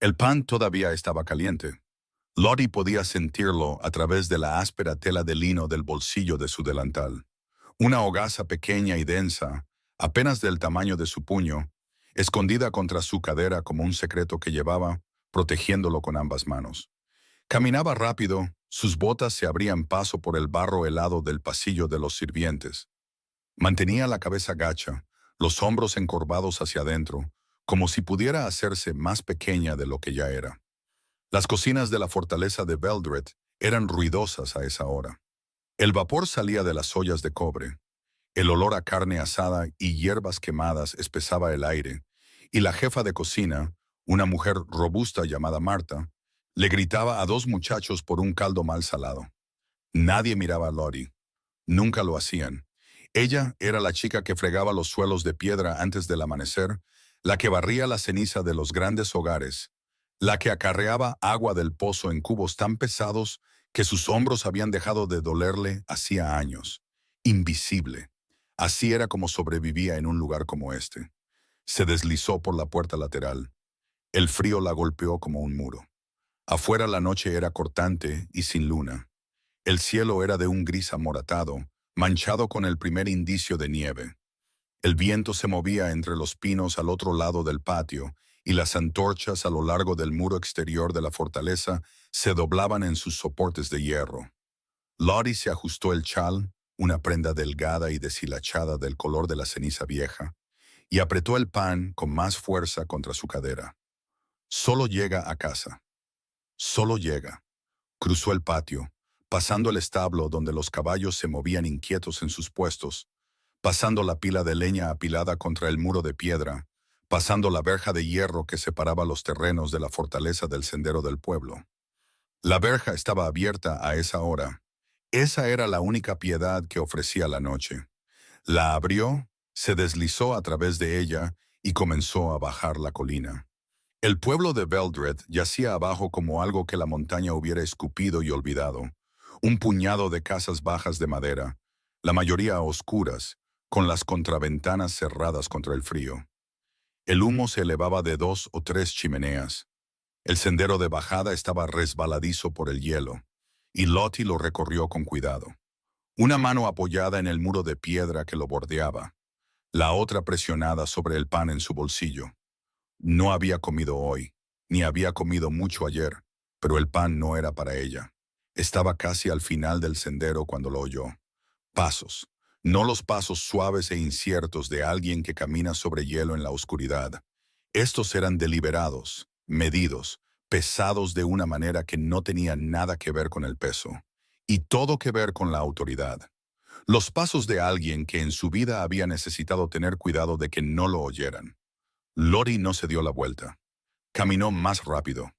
El pan todavía estaba caliente. Lottie podía sentirlo a través de la áspera tela de lino del bolsillo de su delantal. Una hogaza pequeña y densa, apenas del tamaño de su puño, escondida contra su cadera como un secreto que llevaba, protegiéndolo con ambas manos. Caminaba rápido, sus botas se abrían paso por el barro helado del pasillo de los sirvientes. Mantenía la cabeza gacha, los hombros encorvados hacia adentro, como si pudiera hacerse más pequeña de lo que ya era. Las cocinas de la fortaleza de Veldred eran ruidosas a esa hora. El vapor salía de las ollas de cobre, el olor a carne asada y hierbas quemadas espesaba el aire, y la jefa de cocina, una mujer robusta llamada Marta, le gritaba a dos muchachos por un caldo mal salado. Nadie miraba a Lottie. Nunca lo hacían. Ella era la chica que fregaba los suelos de piedra antes del amanecer, la que barría la ceniza de los grandes hogares, la que acarreaba agua del pozo en cubos tan pesados que sus hombros habían dejado de dolerle hacía años. Invisible. Así era como sobrevivía en un lugar como este. Se deslizó por la puerta lateral. El frío la golpeó como un muro. Afuera la noche era cortante y sin luna. El cielo era de un gris amoratado, manchado con el primer indicio de nieve. El viento se movía entre los pinos al otro lado del patio, y las antorchas a lo largo del muro exterior de la fortaleza se doblaban en sus soportes de hierro. Lottie se ajustó el chal, una prenda delgada y deshilachada del color de la ceniza vieja, y apretó el pan con más fuerza contra su cadera. Solo llega a casa. Solo llega. Cruzó el patio, pasando el establo donde los caballos se movían inquietos en sus puestos, pasando la pila de leña apilada contra el muro de piedra, pasando la verja de hierro que separaba los terrenos de la fortaleza del sendero del pueblo. La verja estaba abierta a esa hora. Esa era la única piedad que ofrecía la noche. La abrió, se deslizó a través de ella y comenzó a bajar la colina. El pueblo de Veldred yacía abajo como algo que la montaña hubiera escupido y olvidado. Un puñado de casas bajas de madera, la mayoría a oscuras, con las contraventanas cerradas contra el frío. El humo se elevaba de 2 o 3 chimeneas. El sendero de bajada estaba resbaladizo por el hielo, y Lottie lo recorrió con cuidado. Una mano apoyada en el muro de piedra que lo bordeaba, la otra presionada sobre el pan en su bolsillo. No había comido hoy, ni había comido mucho ayer, pero el pan no era para ella. Estaba casi al final del sendero cuando lo oyó. Pasos, no los pasos suaves e inciertos de alguien que camina sobre hielo en la oscuridad. Estos eran deliberados, medidos, pesados de una manera que no tenía nada que ver con el peso, y todo que ver con la autoridad. Los pasos de alguien que en su vida había necesitado tener cuidado de que no lo oyeran. Lottie no se dio la vuelta. Caminó más rápido.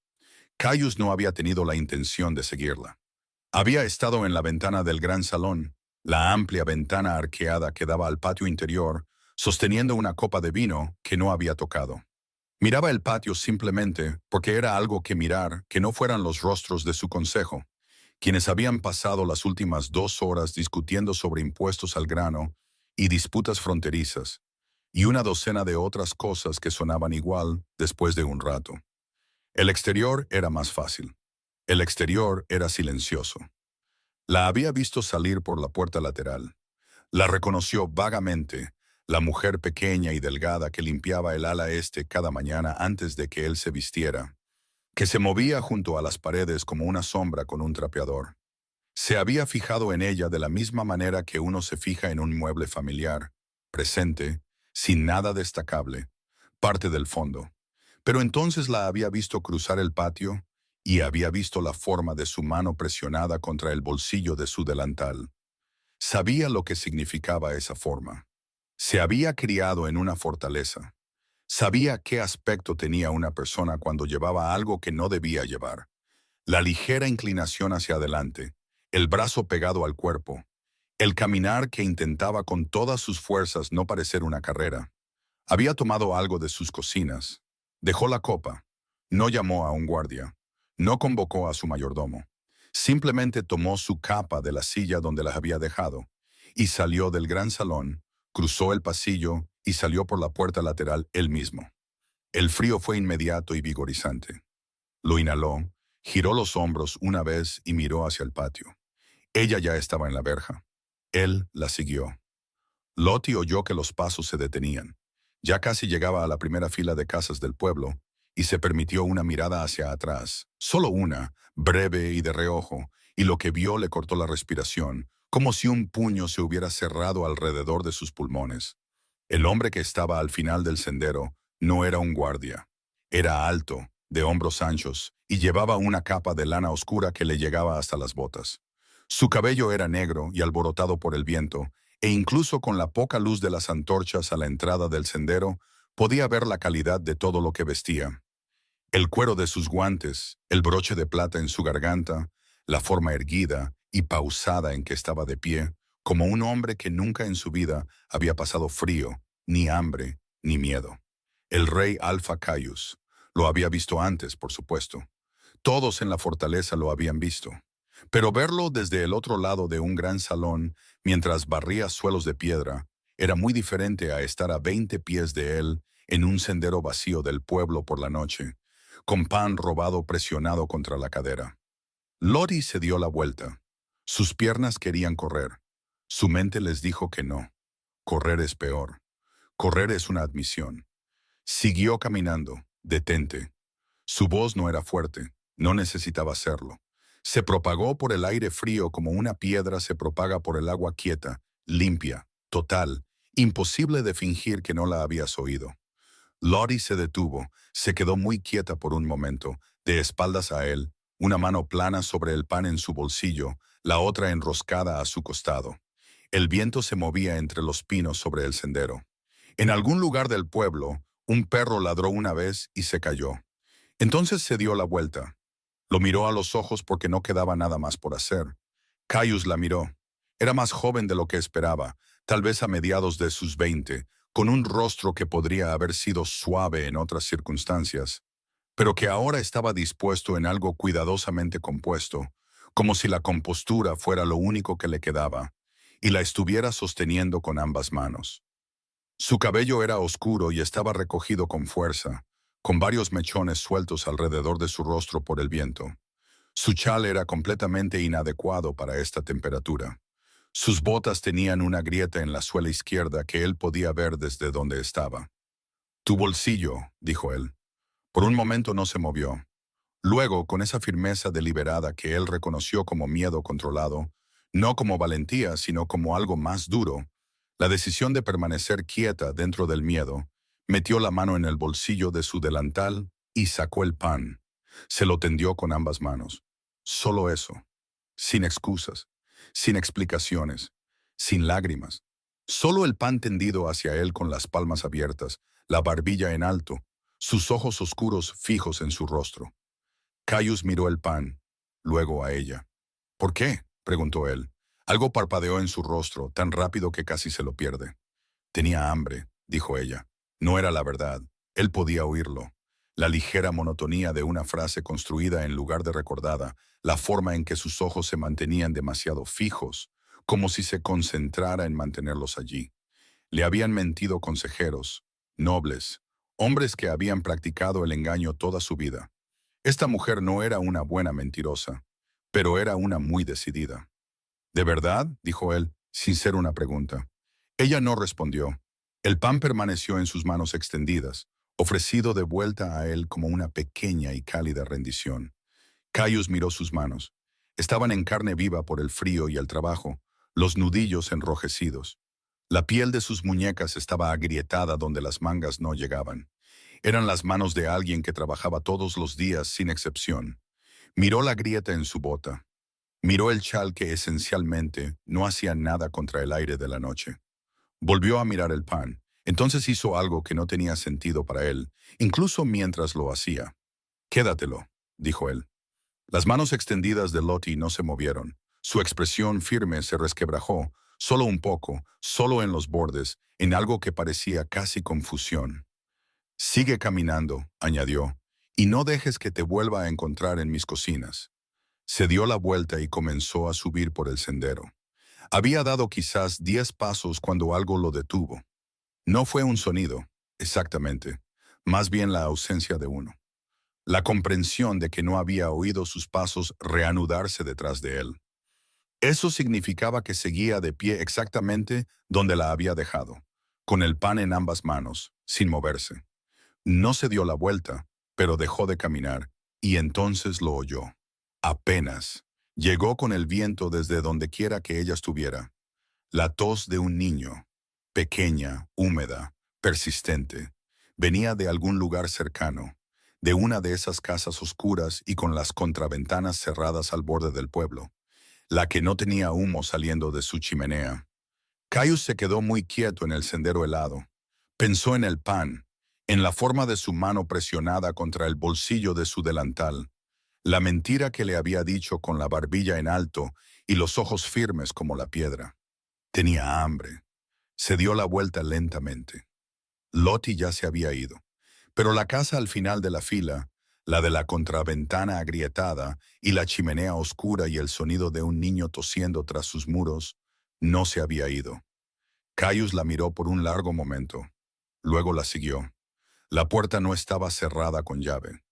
Caius no había tenido la intención de seguirla. Había estado en la ventana del gran salón, la amplia ventana arqueada que daba al patio interior, sosteniendo una copa de vino que no había tocado. Miraba el patio simplemente porque era algo que mirar que no fueran los rostros de su consejo, quienes habían pasado las últimas 2 horas discutiendo sobre impuestos al grano y disputas fronterizas, y una docena de otras cosas que sonaban igual después de un rato. El exterior era más fácil. El exterior era silencioso. La había visto salir por la puerta lateral. La reconoció vagamente, la mujer pequeña y delgada que limpiaba el ala este cada mañana antes de que él se vistiera, que se movía junto a las paredes como una sombra con un trapeador. Se había fijado en ella de la misma manera que uno se fija en un mueble familiar, presente, sin nada destacable, parte del fondo. Pero entonces la había visto cruzar el patio y había visto la forma de su mano presionada contra el bolsillo de su delantal. Sabía lo que significaba esa forma. Se había criado en una fortaleza. Sabía qué aspecto tenía una persona cuando llevaba algo que no debía llevar. La ligera inclinación hacia adelante, el brazo pegado al cuerpo, el caminar que intentaba con todas sus fuerzas no parecer una carrera. Había tomado algo de sus cocinas, dejó la copa, no llamó a un guardia, no convocó a su mayordomo. Simplemente tomó su capa de la silla donde la había dejado y salió del gran salón, cruzó el pasillo y salió por la puerta lateral él mismo. El frío fue inmediato y vigorizante. Lo inhaló, giró los hombros una vez y miró hacia el patio. Ella ya estaba en la verja. Él la siguió. Lottie oyó que los pasos se detenían. Ya casi llegaba a la primera fila de casas del pueblo y se permitió una mirada hacia atrás. Solo una, breve y de reojo, y lo que vio le cortó la respiración, como si un puño se hubiera cerrado alrededor de sus pulmones. El hombre que estaba al final del sendero no era un guardia. Era alto, de hombros anchos, y llevaba una capa de lana oscura que le llegaba hasta las botas. Su cabello era negro y alborotado por el viento, e incluso con la poca luz de las antorchas a la entrada del sendero, podía ver la calidad de todo lo que vestía. El cuero de sus guantes, el broche de plata en su garganta, la forma erguida y pausada en que estaba de pie, como un hombre que nunca en su vida había pasado frío, ni hambre, ni miedo. El rey Alpha Caius. Lo había visto antes, por supuesto. Todos en la fortaleza lo habían visto. Pero verlo desde el otro lado de un gran salón, mientras barría suelos de piedra, era muy diferente a estar a 20 pies de él en un sendero vacío del pueblo por la noche, con pan robado presionado contra la cadera. Lottie se dio la vuelta. Sus piernas querían correr. Su mente les dijo que no. Correr es peor. Correr es una admisión. Siguió caminando. Detente. Su voz no era fuerte. No necesitaba serlo. Se propagó por el aire frío como una piedra se propaga por el agua quieta, limpia, total, imposible de fingir que no la habías oído. Lottie se detuvo, se quedó muy quieta por un momento, de espaldas a él, una mano plana sobre el pan en su bolsillo, la otra enroscada a su costado. El viento se movía entre los pinos sobre el sendero. En algún lugar del pueblo, un perro ladró una vez y se cayó. Entonces se dio la vuelta. Lo miró a los ojos porque no quedaba nada más por hacer. Caius la miró. Era más joven de lo que esperaba, tal vez a mediados de sus 20, con un rostro que podría haber sido suave en otras circunstancias, pero que ahora estaba dispuesto en algo cuidadosamente compuesto, como si la compostura fuera lo único que le quedaba, y la estuviera sosteniendo con ambas manos. Su cabello era oscuro y estaba recogido con fuerza, con varios mechones sueltos alrededor de su rostro por el viento. Su chal era completamente inadecuado para esta temperatura. Sus botas tenían una grieta en la suela izquierda que él podía ver desde donde estaba. «Tu bolsillo», dijo él. Por un momento no se movió. Luego, con esa firmeza deliberada que él reconoció como miedo controlado, no como valentía, sino como algo más duro, la decisión de permanecer quieta dentro del miedo, metió la mano en el bolsillo de su delantal y sacó el pan. Se lo tendió con ambas manos. Solo eso. Sin excusas, sin explicaciones, sin lágrimas. Solo el pan tendido hacia él con las palmas abiertas, la barbilla en alto, sus ojos oscuros fijos en su rostro. Caius miró el pan, luego a ella. «¿Por qué?», preguntó él. Algo parpadeó en su rostro, tan rápido que casi se lo pierde. «Tenía hambre», dijo ella. No era la verdad. Él podía oírlo. La ligera monotonía de una frase construida en lugar de recordada, la forma en que sus ojos se mantenían demasiado fijos, como si se concentrara en mantenerlos allí. Le habían mentido consejeros, nobles, hombres que habían practicado el engaño toda su vida. Esta mujer no era una buena mentirosa, pero era una muy decidida. «¿De verdad?», dijo él, sin ser una pregunta. Ella no respondió. El pan permaneció en sus manos extendidas, ofrecido de vuelta a él como una pequeña y cálida rendición. Caius miró sus manos. Estaban en carne viva por el frío y el trabajo, los nudillos enrojecidos. La piel de sus muñecas estaba agrietada donde las mangas no llegaban. Eran las manos de alguien que trabajaba todos los días sin excepción. Miró la grieta en su bota. Miró el chal que esencialmente no hacía nada contra el aire de la noche. Volvió a mirar el pan. Entonces hizo algo que no tenía sentido para él, incluso mientras lo hacía. «Quédatelo», dijo él. Las manos extendidas de Lottie no se movieron. Su expresión firme se resquebrajó, solo un poco, solo en los bordes, en algo que parecía casi confusión. «Sigue caminando», añadió, «y no dejes que te vuelva a encontrar en mis cocinas». Se dio la vuelta y comenzó a subir por el sendero. Había dado quizás 10 pasos cuando algo lo detuvo. No fue un sonido, exactamente, más bien la ausencia de uno. la comprensión de que no había oído sus pasos reanudarse detrás de él. Eso significaba que seguía de pie exactamente donde la había dejado, con el pan en ambas manos, sin moverse. No se dio la vuelta, pero dejó de caminar, y entonces lo oyó. Apenas. Llegó con el viento desde donde quiera que ella estuviera. La tos de un niño, pequeña, húmeda, persistente, venía de algún lugar cercano, de una de esas casas oscuras y con las contraventanas cerradas al borde del pueblo, la que no tenía humo saliendo de su chimenea. Caius se quedó muy quieto en el sendero helado. Pensó en el pan, en la forma de su mano presionada contra el bolsillo de su delantal, la mentira que le había dicho con la barbilla en alto y los ojos firmes como la piedra. Tenía hambre. Se dio la vuelta lentamente. Lottie ya se había ido, pero la casa al final de la fila, la de la contraventana agrietada y la chimenea oscura y el sonido de un niño tosiendo tras sus muros, no se había ido. Caius la miró por un largo momento. Luego la siguió. La puerta no estaba cerrada con llave.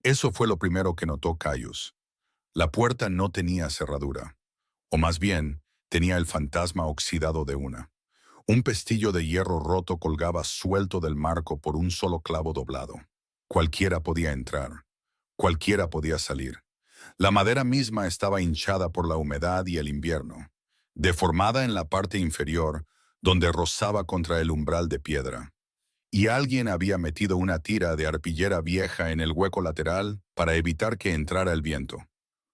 Eso fue lo primero que notó Caius. La puerta no tenía cerradura, o más bien, tenía el fantasma oxidado de una. Un pestillo de hierro roto colgaba suelto del marco por un solo clavo doblado. Cualquiera podía entrar. Cualquiera podía salir. La madera misma estaba hinchada por la humedad y el invierno, deformada en la parte inferior, donde rozaba contra el umbral de piedra. Y alguien había metido una tira de arpillera vieja en el hueco lateral para evitar que entrara el viento.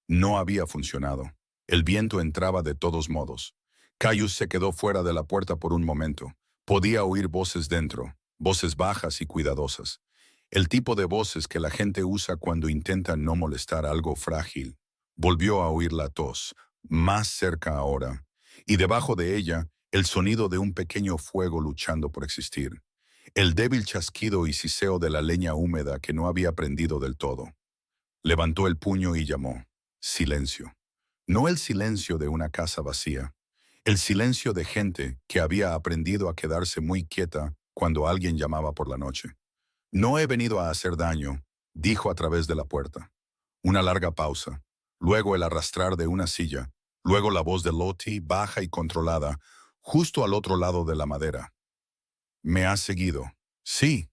No había funcionado. El viento entraba de todos modos. Caius se quedó fuera de la puerta por un momento. Podía oír voces dentro, voces bajas y cuidadosas. El tipo de voces que la gente usa cuando intenta no molestar algo frágil. Volvió a oír la tos, más cerca ahora, y debajo de ella, el sonido de un pequeño fuego luchando por existir. El débil chasquido y siseo de la leña húmeda que no había prendido del todo. Levantó el puño y llamó. Silencio. No el silencio de una casa vacía. El silencio de gente que había aprendido a quedarse muy quieta cuando alguien llamaba por la noche. No he venido a hacer daño, dijo a través de la puerta. Una larga pausa. Luego el arrastrar de una silla. Luego la voz de Lottie, baja y controlada, justo al otro lado de la madera. ¿Me has seguido? Sí.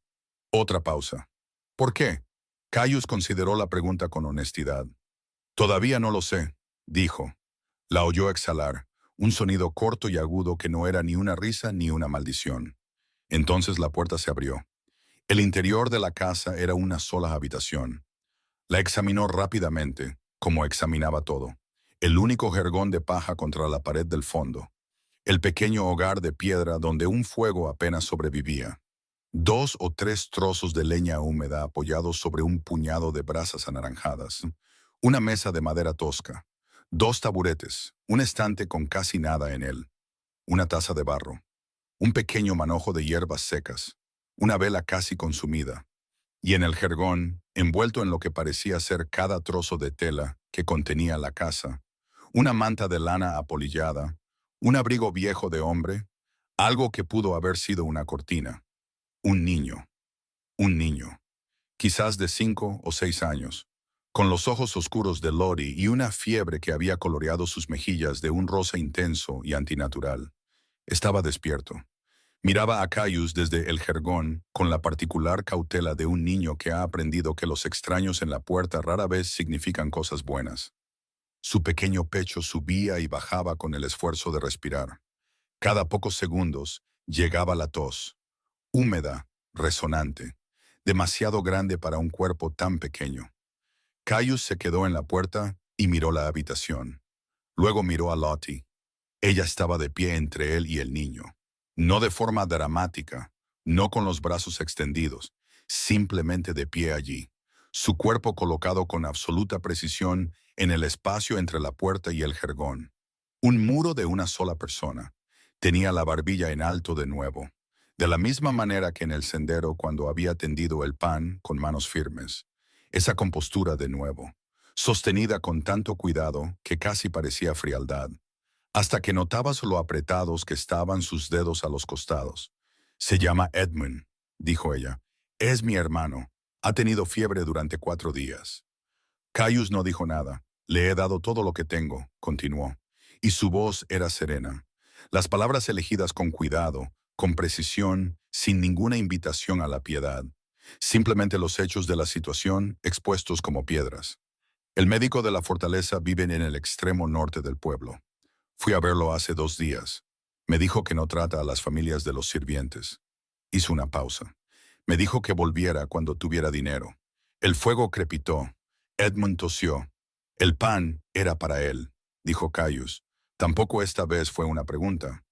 Otra pausa. ¿Por qué? Caius consideró la pregunta con honestidad. Todavía no lo sé, dijo. La oyó exhalar, un sonido corto y agudo que no era ni una risa ni una maldición. Entonces la puerta se abrió. El interior de la casa era una sola habitación. La examinó rápidamente, como examinaba todo. El único jergón de paja contra la pared del fondo. El pequeño hogar de piedra donde un fuego apenas sobrevivía. 2 o 3 trozos de leña húmeda apoyados sobre un puñado de brasas anaranjadas. Una mesa de madera tosca. 2 taburetes, un estante con casi nada en él. Una taza de barro. Un pequeño manojo de hierbas secas. Una vela casi consumida. Y en el jergón, envuelto en lo que parecía ser cada trozo de tela que contenía la casa, una manta de lana apolillada, un abrigo viejo de hombre, algo que pudo haber sido una cortina. Un niño. Un niño. Quizás de 5 o 6 años, con los ojos oscuros de Lottie y una fiebre que había coloreado sus mejillas de un rosa intenso y antinatural. Estaba despierto. Miraba a Caius desde el jergón con la particular cautela de un niño que ha aprendido que los extraños en la puerta rara vez significan cosas buenas. Su pequeño pecho subía y bajaba con el esfuerzo de respirar. Cada pocos segundos llegaba la tos, húmeda, resonante, demasiado grande para un cuerpo tan pequeño. Caius se quedó en la puerta y miró la habitación. Luego miró a Lottie. Ella estaba de pie entre él y el niño. No de forma dramática, no con los brazos extendidos, simplemente de pie allí, su cuerpo colocado con absoluta precisión en el espacio entre la puerta y el jergón. Un muro de una sola persona. Tenía la barbilla en alto de nuevo, de la misma manera que en el sendero cuando había tendido el pan con manos firmes. Esa compostura de nuevo, sostenida con tanto cuidado que casi parecía frialdad, hasta que notabas lo apretados que estaban sus dedos a los costados. Se llama Edmund, dijo ella. Es mi hermano. Ha tenido fiebre durante 4 días. Caius no dijo nada. Le he dado todo lo que tengo, continuó, y su voz era serena. Las palabras elegidas con cuidado, con precisión, sin ninguna invitación a la piedad. Simplemente los hechos de la situación expuestos como piedras. El médico de la fortaleza vive en el extremo norte del pueblo. Fui a verlo hace 2 días. Me dijo que no trata a las familias de los sirvientes. Hizo una pausa. Me dijo que volviera cuando tuviera dinero. El fuego crepitó. Edmund tosió. El pan era para él, dijo Caius. Tampoco esta vez fue una pregunta.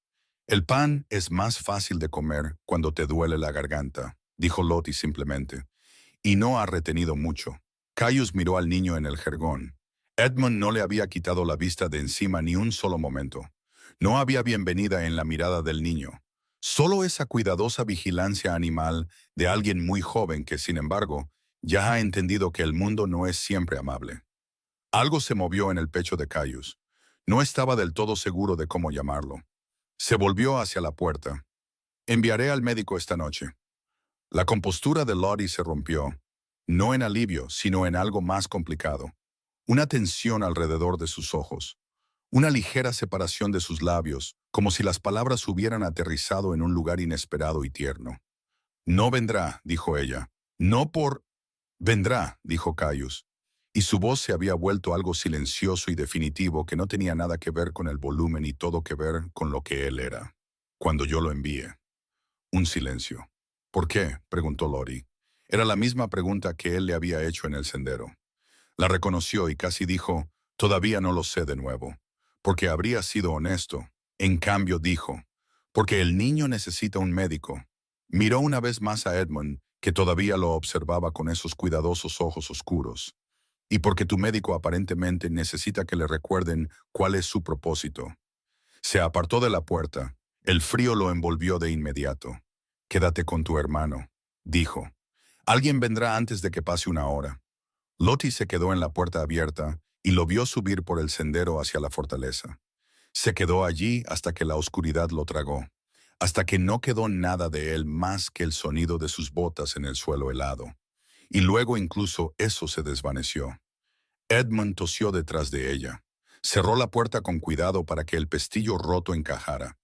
El pan es más fácil de comer cuando te duele la garganta, dijo Lottie simplemente. Y no ha retenido mucho. Caius miró al niño en el jergón. Edmund no le había quitado la vista de encima ni un solo momento. No había bienvenida en la mirada del niño. Solo esa cuidadosa vigilancia animal de alguien muy joven que, sin embargo, ya ha entendido que el mundo no es siempre amable. Algo se movió en el pecho de Caius. No estaba del todo seguro de cómo llamarlo. Se volvió hacia la puerta. Enviaré al médico esta noche. La compostura de Lottie se rompió, no en alivio, sino en algo más complicado. Una tensión alrededor de sus ojos. Una ligera separación de sus labios, como si las palabras hubieran aterrizado en un lugar inesperado y tierno. No vendrá, dijo ella. No por... Vendrá, dijo Caius. Y su voz se había vuelto algo silencioso y definitivo que no tenía nada que ver con el volumen y todo que ver con lo que él era. Cuando yo lo envíe. Un silencio. ¿Por qué?, preguntó Lottie. Era la misma pregunta que él le había hecho en el sendero. La reconoció y casi dijo, todavía no lo sé de nuevo. Porque habría sido honesto. En cambio dijo, porque el niño necesita un médico. Miró una vez más a Edmund, que todavía lo observaba con esos cuidadosos ojos oscuros. Y porque tu médico aparentemente necesita que le recuerden cuál es su propósito. Se apartó de la puerta. El frío lo envolvió de inmediato. Quédate con tu hermano, dijo. Alguien vendrá antes de que pase una hora. Lottie se quedó en la puerta abierta y lo vio subir por el sendero hacia la fortaleza. Se quedó allí hasta que la oscuridad lo tragó, hasta que no quedó nada de él más que el sonido de sus botas en el suelo helado. Y luego incluso eso se desvaneció. Edmund tosió detrás de ella. Cerró la puerta con cuidado para que el pestillo roto encajara,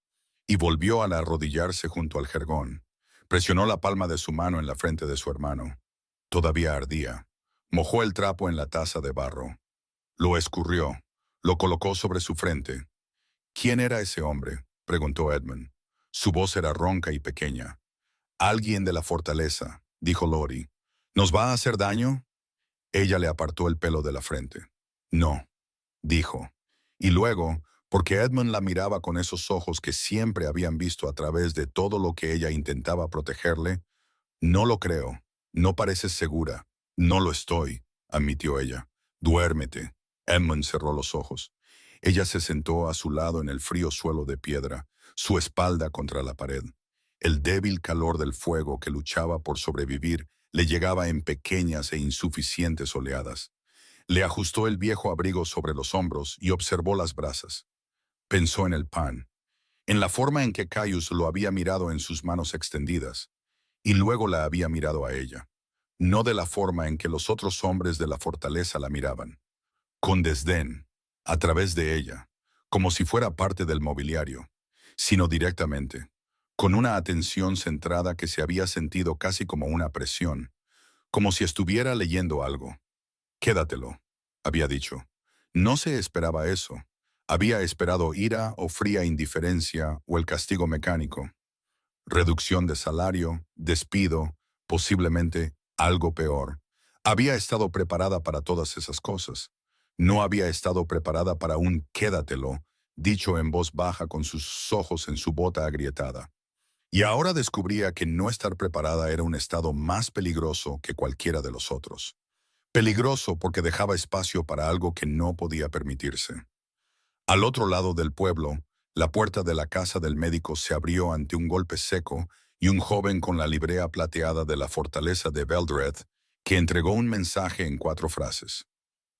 y volvió a arrodillarse junto al jergón. Presionó la palma de su mano en la frente de su hermano. Todavía ardía. Mojó el trapo en la taza de barro. Lo escurrió. Lo colocó sobre su frente. ¿Quién era ese hombre?, preguntó Edmund. Su voz era ronca y pequeña. Alguien de la fortaleza, dijo Lottie. ¿Nos va a hacer daño? Ella le apartó el pelo de la frente. No, dijo. Y luego, porque Edmund la miraba con esos ojos que siempre habían visto a través de todo lo que ella intentaba protegerle, no lo creo. No pareces segura. No lo estoy, admitió ella. Duérmete. Edmund cerró los ojos. Ella se sentó a su lado en el frío suelo de piedra, su espalda contra la pared. El débil calor del fuego que luchaba por sobrevivir le llegaba en pequeñas e insuficientes oleadas. Le ajustó el viejo abrigo sobre los hombros y observó las brasas. Pensó en el pan, en la forma en que Caius lo había mirado en sus manos extendidas, y luego la había mirado a ella, no de la forma en que los otros hombres de la fortaleza la miraban, con desdén, a través de ella, como si fuera parte del mobiliario, sino directamente, con una atención centrada que se había sentido casi como una presión, como si estuviera leyendo algo. Quédatelo, había dicho. No se esperaba eso. Había esperado ira o fría indiferencia o el castigo mecánico. Reducción de salario, despido, posiblemente algo peor. Había estado preparada para todas esas cosas. No había estado preparada para un quédatelo, dicho en voz baja con sus ojos en su bota agrietada. Y ahora descubría que no estar preparada era un estado más peligroso que cualquiera de los otros. Peligroso porque dejaba espacio para algo que no podía permitirse. Al otro lado del pueblo, la puerta de la casa del médico se abrió ante un golpe seco y un joven con la librea plateada de la fortaleza de Veldred, que entregó un mensaje en 4 frases.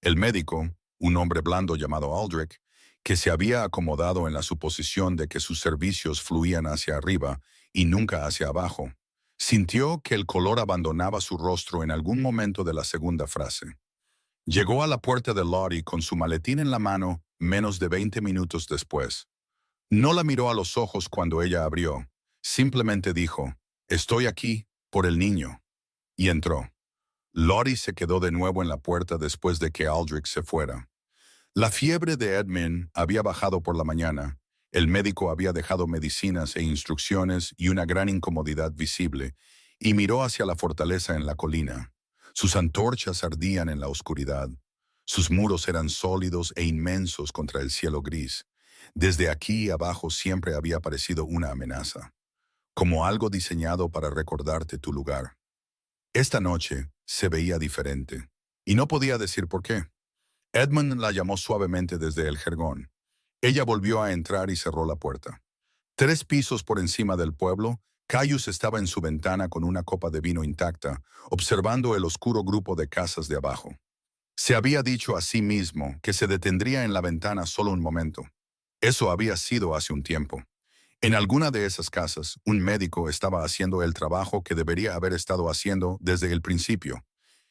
El médico, un hombre blando llamado Aldrich, que se había acomodado en la suposición de que sus servicios fluían hacia arriba y nunca hacia abajo, Sintió que el color abandonaba su rostro en algún momento de la segunda frase. Llegó a la puerta de Lottie con su maletín en la mano menos de 20 minutos después. No la miró a los ojos cuando ella abrió. Simplemente dijo, «Estoy aquí por el niño», y entró. Lottie se quedó de nuevo en la puerta después de que Aldrich se fuera. La fiebre de Edmund había bajado por la mañana. El médico había dejado medicinas e instrucciones y una gran incomodidad visible, y miró hacia la fortaleza en la colina. Sus antorchas ardían en la oscuridad. Sus muros eran sólidos e inmensos contra el cielo gris. Desde aquí abajo siempre había parecido una amenaza, como algo diseñado para recordarte tu lugar. Esta noche se veía diferente, y no podía decir por qué. Edmund la llamó suavemente desde el jergón. Ella volvió a entrar y cerró la puerta. 3 pisos por encima del pueblo, Caius estaba en su ventana con una copa de vino intacta, observando el oscuro grupo de casas de abajo. Se había dicho a sí mismo que se detendría en la ventana solo un momento. Eso había sido hace un tiempo. En alguna de esas casas, un médico estaba haciendo el trabajo que debería haber estado haciendo desde el principio.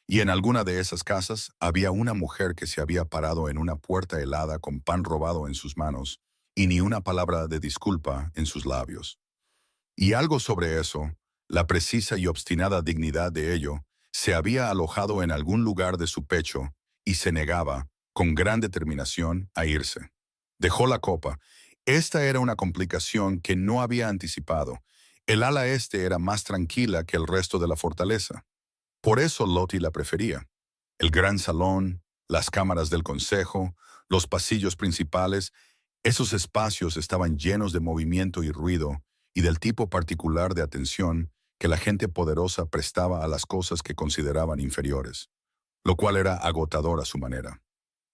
Y en alguna de esas casas había una mujer que se había parado en una puerta helada con pan robado en sus manos y ni una palabra de disculpa en sus labios. Y algo sobre eso, la precisa y obstinada dignidad de ello, se había alojado en algún lugar de su pecho y se negaba, con gran determinación, a irse. Dejó la copa. Esta era una complicación que no había anticipado. El ala este era más tranquila que el resto de la fortaleza. Por eso Lottie la prefería. El gran salón, las cámaras del consejo, los pasillos principales, esos espacios estaban llenos de movimiento y ruido y del tipo particular de atención que la gente poderosa prestaba a las cosas que consideraban inferiores, lo cual era agotador a su manera.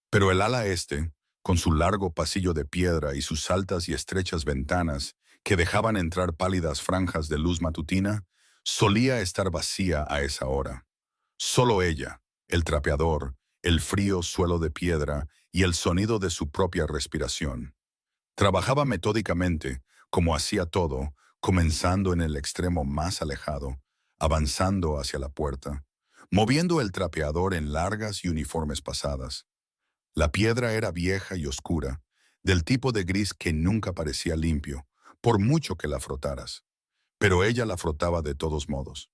Pero el ala este, con su largo pasillo de piedra y sus altas y estrechas ventanas que dejaban entrar pálidas franjas de luz matutina, solía estar vacía a esa hora. Solo ella, el trapeador, el frío suelo de piedra y el sonido de su propia respiración. Trabajaba metódicamente, como hacía todo, comenzando en el extremo más alejado, avanzando hacia la puerta, moviendo el trapeador en largas y uniformes pasadas. La piedra era vieja y oscura, del tipo de gris que nunca parecía limpio, por mucho que la frotaras. Pero ella la frotaba de todos modos.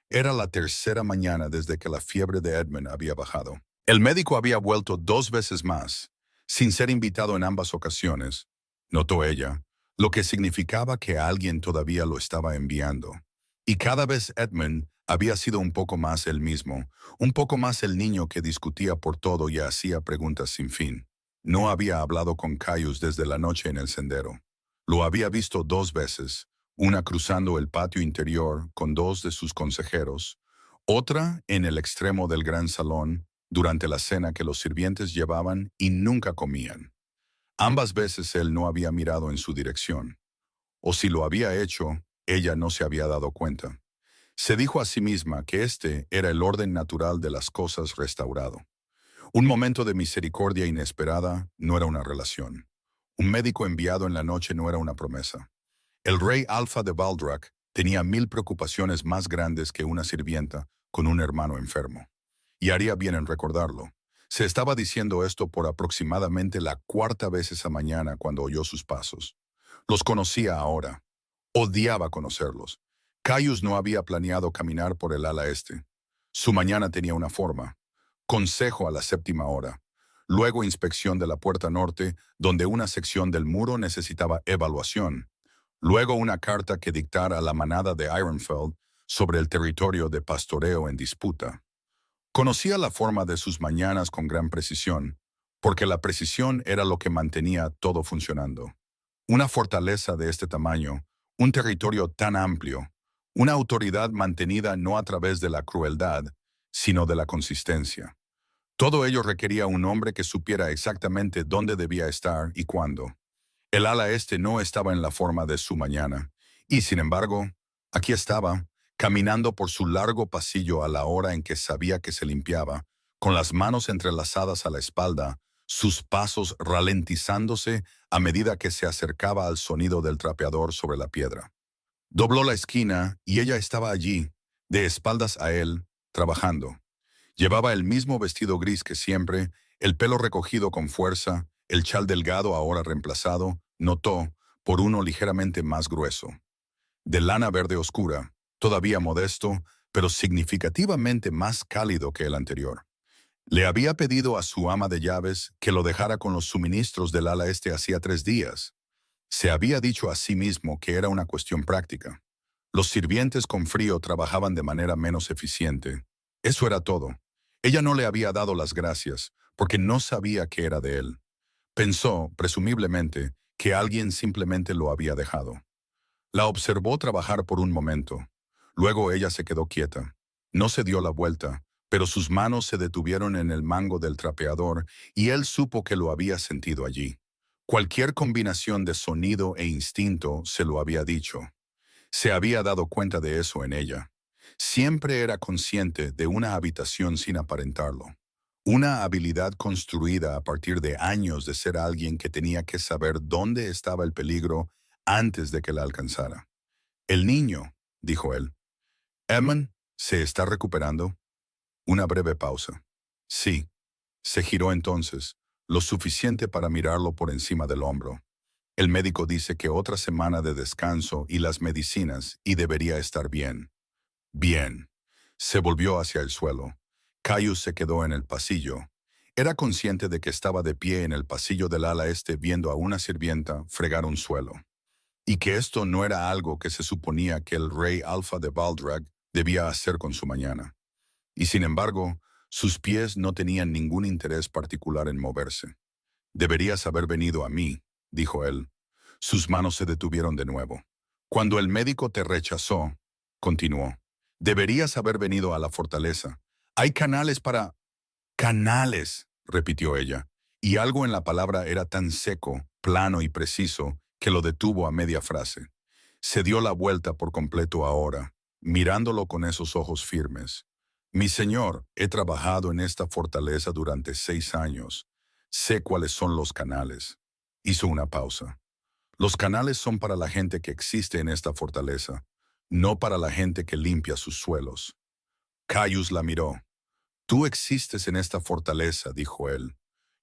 Era la tercera mañana desde que la fiebre de Edmund había bajado. El médico había vuelto 2 veces más, sin ser invitado en ambas ocasiones, notó ella, lo que significaba que alguien todavía lo estaba enviando. Y cada vez Edmund había sido un poco más él mismo, un poco más el niño que discutía por todo y hacía preguntas sin fin. No había hablado con Caius desde la noche en el sendero. Lo había visto 2 veces, una cruzando el patio interior con 2 de sus consejeros, otra en el extremo del gran salón durante la cena que los sirvientes llevaban y nunca comían. Ambas veces él no había mirado en su dirección, o si lo había hecho, ella no se había dado cuenta. Se dijo a sí misma que este era el orden natural de las cosas restaurado. Un momento de misericordia inesperada no era una relación. Un médico enviado en la noche no era una promesa. El rey Alfa de Baldrak tenía 1000 preocupaciones más grandes que una sirvienta con un hermano enfermo. Y haría bien en recordarlo. Se estaba diciendo esto por aproximadamente la 4ª vez esa mañana cuando oyó sus pasos. Los conocía ahora. Odiaba conocerlos. Caius no había planeado caminar por el ala este. Su mañana tenía una forma. Consejo a la 7ª hora. Luego inspección de la puerta norte, donde una sección del muro necesitaba evaluación. Luego una carta que dictara a la manada de Ironfeld sobre el territorio de pastoreo en disputa. Conocía la forma de sus mañanas con gran precisión, porque la precisión era lo que mantenía todo funcionando. Una fortaleza de este tamaño, un territorio tan amplio, una autoridad mantenida no a través de la crueldad, sino de la consistencia. Todo ello requería un hombre que supiera exactamente dónde debía estar y cuándo. El ala este no estaba en la forma de su mañana, y sin embargo, aquí estaba, caminando por su largo pasillo a la hora en que sabía que se limpiaba, con las manos entrelazadas a la espalda, sus pasos ralentizándose a medida que se acercaba al sonido del trapeador sobre la piedra. Dobló la esquina y ella estaba allí, de espaldas a él, trabajando. Llevaba el mismo vestido gris que siempre, el pelo recogido con fuerza, el chal delgado ahora reemplazado, notó, por uno ligeramente más grueso. De lana verde oscura, todavía modesto, pero significativamente más cálido que el anterior. Le había pedido a su ama de llaves que lo dejara con los suministros del ala este hacía 3 días. Se había dicho a sí mismo que era una cuestión práctica. Los sirvientes con frío trabajaban de manera menos eficiente. Eso era todo. Ella no le había dado las gracias, porque no sabía que era de él. Pensó, presumiblemente, que alguien simplemente lo había dejado. La observó trabajar por un momento. Luego ella se quedó quieta. No se dio la vuelta, pero sus manos se detuvieron en el mango del trapeador y él supo que lo había sentido allí. Cualquier combinación de sonido e instinto se lo había dicho. Se había dado cuenta de eso en ella. Siempre era consciente de una habitación sin aparentarlo. Una habilidad construida a partir de años de ser alguien que tenía que saber dónde estaba el peligro antes de que la alcanzara. El niño, dijo él. Edmund, ¿se está recuperando? Una breve pausa. Sí. Se giró entonces, lo suficiente para mirarlo por encima del hombro. El médico dice que otra semana de descanso y las medicinas y debería estar bien. Bien. Se volvió hacia el suelo. Caius se quedó en el pasillo. Era consciente de que estaba de pie en el pasillo del ala este viendo a una sirvienta fregar un suelo. Y que esto no era algo que se suponía que el rey Alfa de Baldrag debía hacer con su mañana. Y sin embargo, sus pies no tenían ningún interés particular en moverse. Deberías haber venido a mí, dijo él. Sus manos se detuvieron de nuevo. Cuando el médico te rechazó, continuó, deberías haber venido a la fortaleza. Hay canales para... Canales, repitió ella, y algo en la palabra era tan seco, plano y preciso que lo detuvo a media frase. Se dio la vuelta por completo ahora, mirándolo con esos ojos firmes. Mi señor, he trabajado en esta fortaleza durante 6 años. Sé cuáles son los canales. Hizo una pausa. Los canales son para la gente que existe en esta fortaleza, no para la gente que limpia sus suelos. Caius la miró. Tú existes en esta fortaleza, dijo él.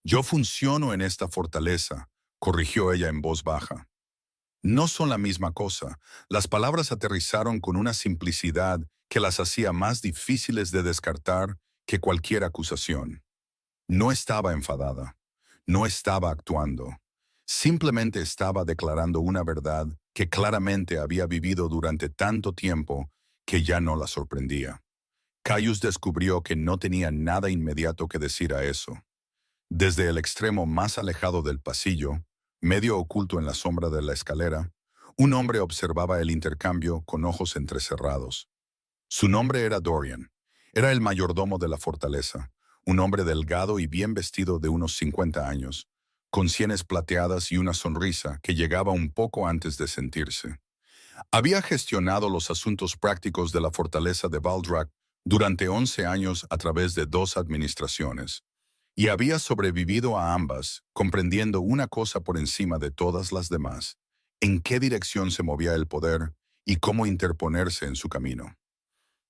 Yo funciono en esta fortaleza, corrigió ella en voz baja. No son la misma cosa. Las palabras aterrizaron con una simplicidad que las hacía más difíciles de descartar que cualquier acusación. No estaba enfadada. No estaba actuando. Simplemente estaba declarando una verdad que claramente había vivido durante tanto tiempo que ya no la sorprendía. Caius descubrió que no tenía nada inmediato que decir a eso. Desde el extremo más alejado del pasillo, medio oculto en la sombra de la escalera, un hombre observaba el intercambio con ojos entrecerrados. Su nombre era Dorian. Era el mayordomo de la fortaleza, un hombre delgado y bien vestido de unos 50 años, con sienes plateadas y una sonrisa que llegaba un poco antes de sentirse. Había gestionado los asuntos prácticos de la fortaleza de Baldrag durante 11 años a través de 2 administraciones, y había sobrevivido a ambas, comprendiendo una cosa por encima de todas las demás, en qué dirección se movía el poder y cómo interponerse en su camino.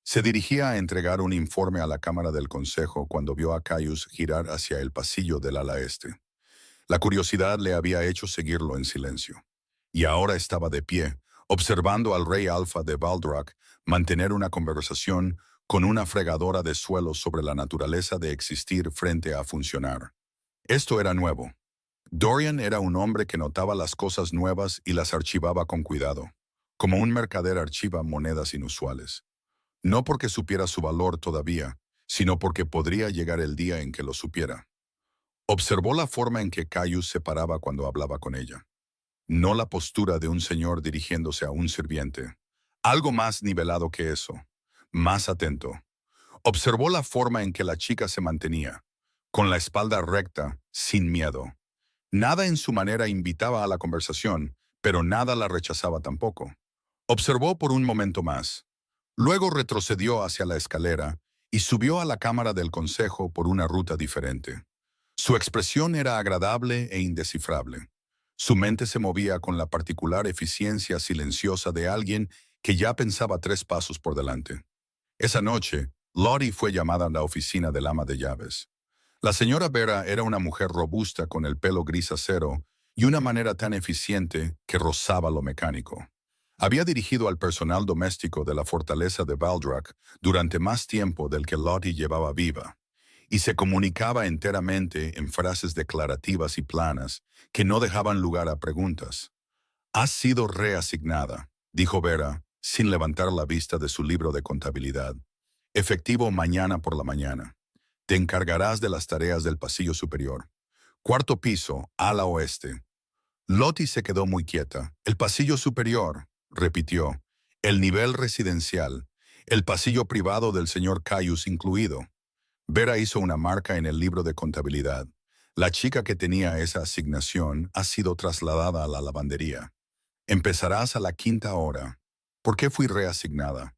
Se dirigía a entregar un informe a la Cámara del Consejo cuando vio a Caius girar hacia el pasillo del ala este. La curiosidad le había hecho seguirlo en silencio. Y ahora estaba de pie, observando al rey Alfa de Baldrag mantener una conversación con una fregadora de suelo sobre la naturaleza de existir frente a funcionar. Esto era nuevo. Dorian era un hombre que notaba las cosas nuevas y las archivaba con cuidado, como un mercader archiva monedas inusuales. No porque supiera su valor todavía, sino porque podría llegar el día en que lo supiera. Observó la forma en que Caius se paraba cuando hablaba con ella. No la postura de un señor dirigiéndose a un sirviente. Algo más nivelado que eso. Más atento. Observó la forma en que la chica se mantenía, con la espalda recta, sin miedo. Nada en su manera invitaba a la conversación, pero nada la rechazaba tampoco. Observó por un momento más. Luego retrocedió hacia la escalera y subió a la cámara del consejo por una ruta diferente. Su expresión era agradable e indescifrable. Su mente se movía con la particular eficiencia silenciosa de alguien que ya pensaba 3 pasos por delante. Esa noche, Lottie fue llamada a la oficina del ama de llaves. La señora Vera era una mujer robusta con el pelo gris acero y una manera tan eficiente que rozaba lo mecánico. Había dirigido al personal doméstico de la fortaleza de Valdrak durante más tiempo del que Lottie llevaba viva, y se comunicaba enteramente en frases declarativas y planas que no dejaban lugar a preguntas. «Has sido reasignada», dijo Vera, sin levantar la vista de su libro de contabilidad. «Efectivo mañana por la mañana. Te encargarás de las tareas del pasillo superior. Cuarto piso, ala oeste». Lottie se quedó muy quieta. «El pasillo superior», repitió. «El nivel residencial. El pasillo privado del señor Caius incluido». Vera hizo una marca en el libro de contabilidad. La chica que tenía esa asignación ha sido trasladada a la lavandería. «Empezarás a la 5:00. ¿Por qué fui reasignada?»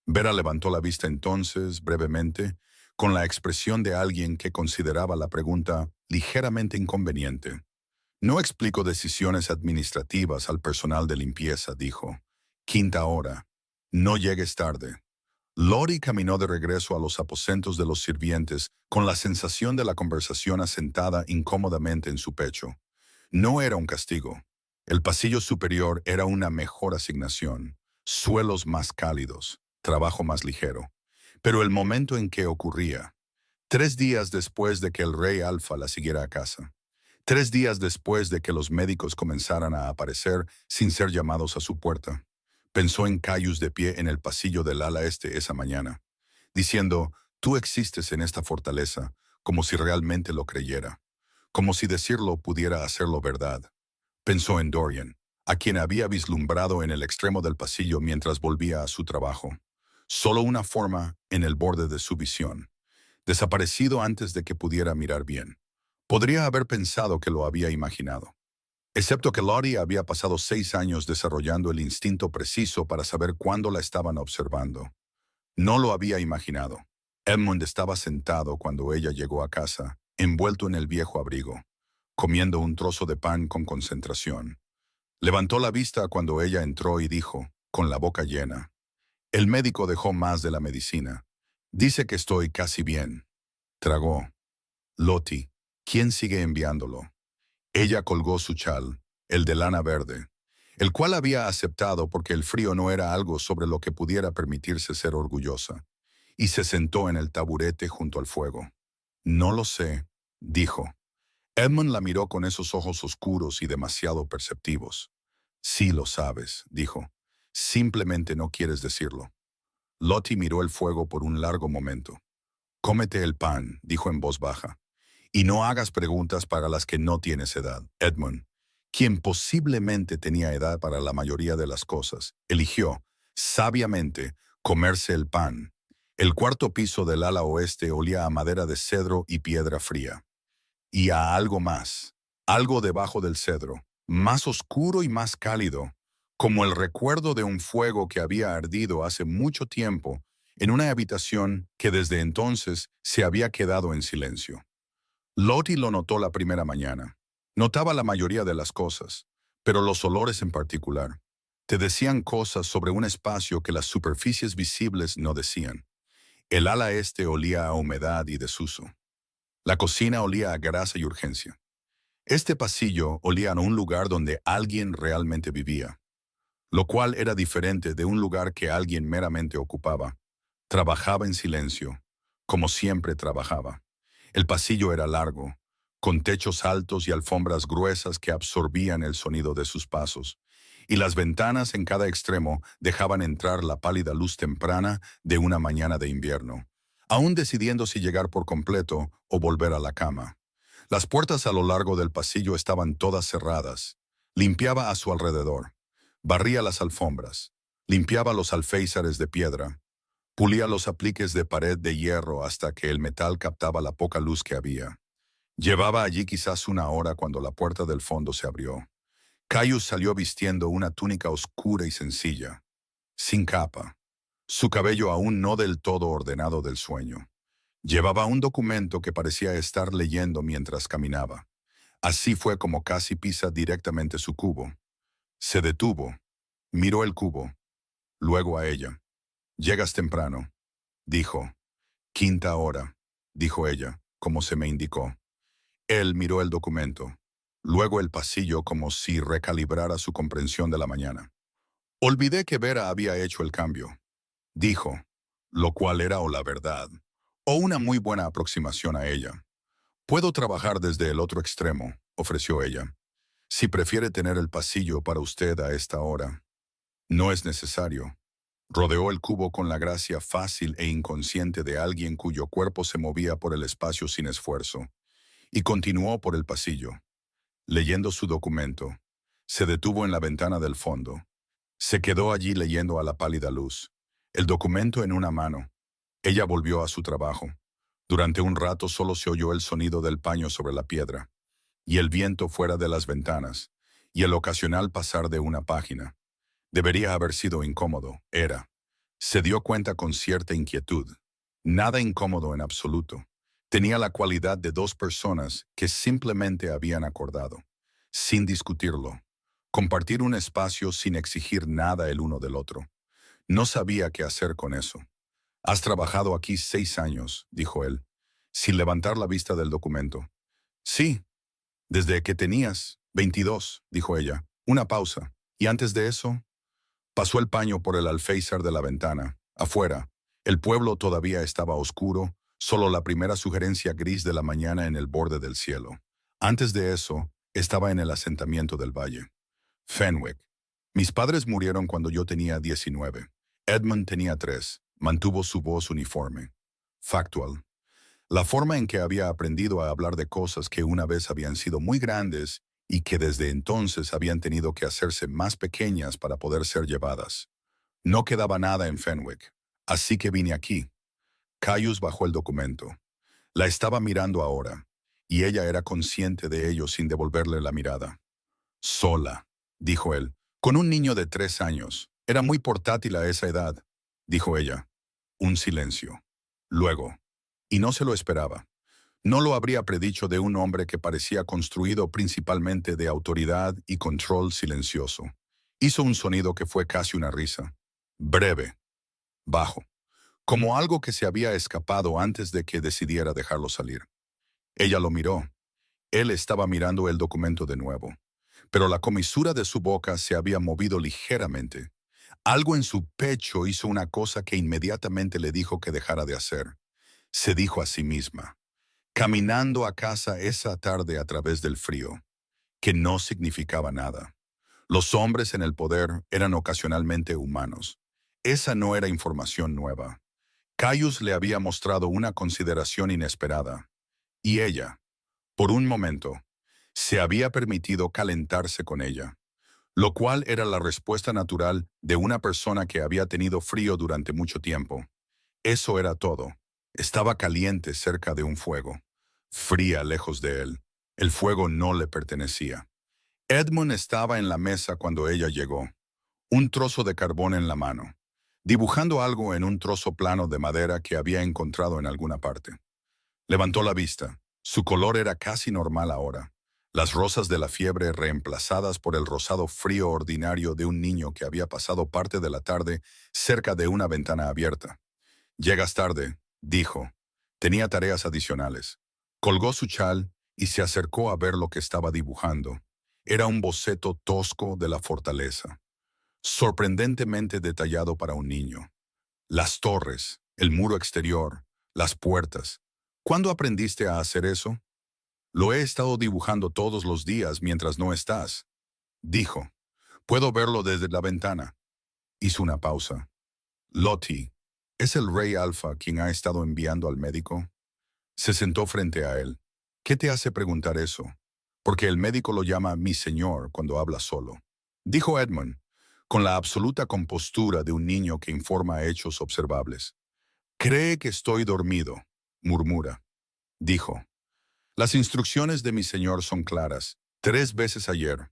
Vera levantó la vista entonces, brevemente, con la expresión de alguien que consideraba la pregunta ligeramente inconveniente. «No explico decisiones administrativas al personal de limpieza», dijo. «5:00. No llegues tarde». Lottie caminó de regreso a los aposentos de los sirvientes con la sensación de la conversación asentada incómodamente en su pecho. No era un castigo. El pasillo superior era una mejor asignación, suelos más cálidos, trabajo más ligero. Pero el momento en que ocurría, 3 días después de que el rey Alfa la siguiera a casa, 3 días después de que los médicos comenzaran a aparecer sin ser llamados a su puerta, pensó en Caius de pie en el pasillo del ala este esa mañana, diciendo: «Tú existes en esta fortaleza», como si realmente lo creyera, como si decirlo pudiera hacerlo verdad. Pensó en Dorian, a quien había vislumbrado en el extremo del pasillo mientras volvía a su trabajo. Solo una forma en el borde de su visión, desaparecido antes de que pudiera mirar bien. Podría haber pensado que lo había imaginado. Excepto que Lottie había pasado 6 años desarrollando el instinto preciso para saber cuándo la estaban observando. No lo había imaginado. Edmund estaba sentado cuando ella llegó a casa, envuelto en el viejo abrigo, comiendo un trozo de pan con concentración. Levantó la vista cuando ella entró y dijo, con la boca llena: «El médico dejó más de la medicina. Dice que estoy casi bien». Tragó. «Lottie, ¿quién sigue enviándolo?» Ella colgó su chal, el de lana verde, el cual había aceptado porque el frío no era algo sobre lo que pudiera permitirse ser orgullosa, y se sentó en el taburete junto al fuego. «No lo sé», dijo. Edmund la miró con esos ojos oscuros y demasiado perceptivos. «Sí lo sabes», dijo. «Simplemente no quieres decirlo». Lottie miró el fuego por un largo momento. «Cómete el pan», dijo en voz baja. «Y no hagas preguntas para las que no tienes edad». Edmund, quien posiblemente tenía edad para la mayoría de las cosas, eligió, sabiamente, comerse el pan. El cuarto piso del ala oeste olía a madera de cedro y piedra fría. Y a algo más, algo debajo del cedro, más oscuro y más cálido, como el recuerdo de un fuego que había ardido hace mucho tiempo en una habitación que desde entonces se había quedado en silencio. Lottie lo notó la primera mañana. Notaba la mayoría de las cosas, pero los olores en particular. Te decían cosas sobre un espacio que las superficies visibles no decían. El ala este olía a humedad y desuso. La cocina olía a grasa y urgencia. Este pasillo olía a un lugar donde alguien realmente vivía, lo cual era diferente de un lugar que alguien meramente ocupaba. Trabajaba en silencio, como siempre trabajaba. El pasillo era largo, con techos altos y alfombras gruesas que absorbían el sonido de sus pasos, y las ventanas en cada extremo dejaban entrar la pálida luz temprana de una mañana de invierno, aún decidiendo si llegar por completo o volver a la cama. Las puertas a lo largo del pasillo estaban todas cerradas. Limpiaba a su alrededor. Barría las alfombras. Limpiaba los alféizares de piedra. Pulía los apliques de pared de hierro hasta que el metal captaba la poca luz que había. Llevaba allí quizás 1 hora cuando la puerta del fondo se abrió. Caius salió vistiendo una túnica oscura y sencilla, sin capa, su cabello aún no del todo ordenado del sueño. Llevaba un documento que parecía estar leyendo mientras caminaba. Así fue como casi pisa directamente su cubo. Se detuvo. Miró el cubo. Luego a ella. «Llegas temprano», dijo. «Quinta hora», dijo ella, como se me indicó. Él miró el documento, luego el pasillo como si recalibrara su comprensión de la mañana. «Olvidé que Vera había hecho el cambio», dijo, lo cual era o la verdad, o una muy buena aproximación a ella. «Puedo trabajar desde el otro extremo», ofreció ella. «Si prefiere tener el pasillo para usted a esta hora». «No es necesario». Rodeó el cubo con la gracia fácil e inconsciente de alguien cuyo cuerpo se movía por el espacio sin esfuerzo, y continuó por el pasillo. Leyendo su documento, se detuvo en la ventana del fondo. Se quedó allí leyendo a la pálida luz, el documento en una mano. Ella volvió a su trabajo. Durante un rato solo se oyó el sonido del paño sobre la piedra, y el viento fuera de las ventanas, y el ocasional pasar de una página. Debería haber sido incómodo, era. Se dio cuenta con cierta inquietud. Nada incómodo en absoluto. Tenía la cualidad de dos personas que simplemente habían acordado, sin discutirlo, compartir un espacio sin exigir nada el uno del otro. No sabía qué hacer con eso. «Has trabajado aquí 6 años», dijo él, sin levantar la vista del documento. «Sí, desde que tenías 22», dijo ella. Una pausa. «¿Y antes de eso?» Pasó el paño por el alféizar de la ventana. Afuera, el pueblo todavía estaba oscuro, solo la primera sugerencia gris de la mañana en el borde del cielo. Antes de eso, estaba en el asentamiento del valle. Fenwick. Mis padres murieron cuando yo tenía 19. Edmund tenía 3. Mantuvo su voz uniforme. Factual. La forma en que había aprendido a hablar de cosas que una vez habían sido muy grandes y que desde entonces habían tenido que hacerse más pequeñas para poder ser llevadas. No quedaba nada en Fenwick, así que vine aquí. Caius bajó el documento. La estaba mirando ahora, y ella era consciente de ello sin devolverle la mirada. «Sola», dijo él, «con un niño de 3 años. Era muy portátil a esa edad», dijo ella. Un silencio. Luego, y no se lo esperaba. No lo habría predicho de un hombre que parecía construido principalmente de autoridad y control silencioso. Hizo un sonido que fue casi una risa. Breve, bajo, como algo que se había escapado antes de que decidiera dejarlo salir. Ella lo miró. Él estaba mirando el documento de nuevo, pero la comisura de su boca se había movido ligeramente. Algo en su pecho hizo una cosa que inmediatamente le dijo que dejara de hacer. Se dijo a sí misma, caminando a casa esa tarde a través del frío, que no significaba nada. Los hombres en el poder eran ocasionalmente humanos. Esa no era información nueva. Caius le había mostrado una consideración inesperada, y ella, por un momento, se había permitido calentarse con ella, lo cual era la respuesta natural de una persona que había tenido frío durante mucho tiempo. Eso era todo. Estaba caliente cerca de un fuego, fría lejos de él. El fuego no le pertenecía. Edmund estaba en la mesa cuando ella llegó, un trozo de carbón en la mano, dibujando algo en un trozo plano de madera que había encontrado en alguna parte. Levantó la vista. Su color era casi normal ahora, las rosas de la fiebre reemplazadas por el rosado frío ordinario de un niño que había pasado parte de la tarde cerca de una ventana abierta. «Llegas tarde», dijo. Tenía tareas adicionales. Colgó su chal y se acercó a ver lo que estaba dibujando. Era un boceto tosco de la fortaleza, sorprendentemente detallado para un niño. Las torres, el muro exterior, las puertas. ¿Cuándo aprendiste a hacer eso? «Lo he estado dibujando todos los días mientras no estás», dijo. «Puedo verlo desde la ventana». Hizo una pausa. «Lottie, ¿es el rey Alfa quien ha estado enviando al médico?» Se sentó frente a él. «¿Qué te hace preguntar eso?» «Porque el médico lo llama mi señor cuando habla solo», dijo Edmund, con la absoluta compostura de un niño que informa hechos observables. «Cree que estoy dormido», murmura. Dijo. «Las instrucciones de mi señor son claras. 3 veces ayer».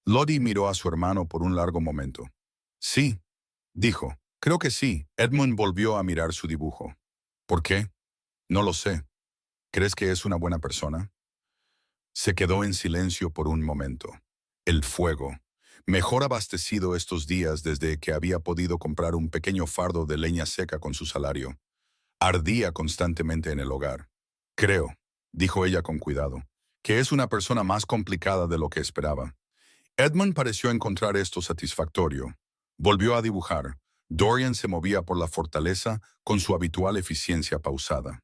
Lottie miró a su hermano por un largo momento. «Sí», dijo. «Creo que sí». Edmund volvió a mirar su dibujo. «¿Por qué?» «No lo sé. ¿Crees que es una buena persona?» Se quedó en silencio por un momento. El fuego. mejor abastecido estos días desde que había podido comprar un pequeño fardo de leña seca con su salario. Ardía constantemente en el hogar. Creo, dijo ella con cuidado, que es una persona más complicada de lo que esperaba. Edmund pareció encontrar esto satisfactorio. Volvió a dibujar. Dorian se movía por la fortaleza con su habitual eficiencia pausada,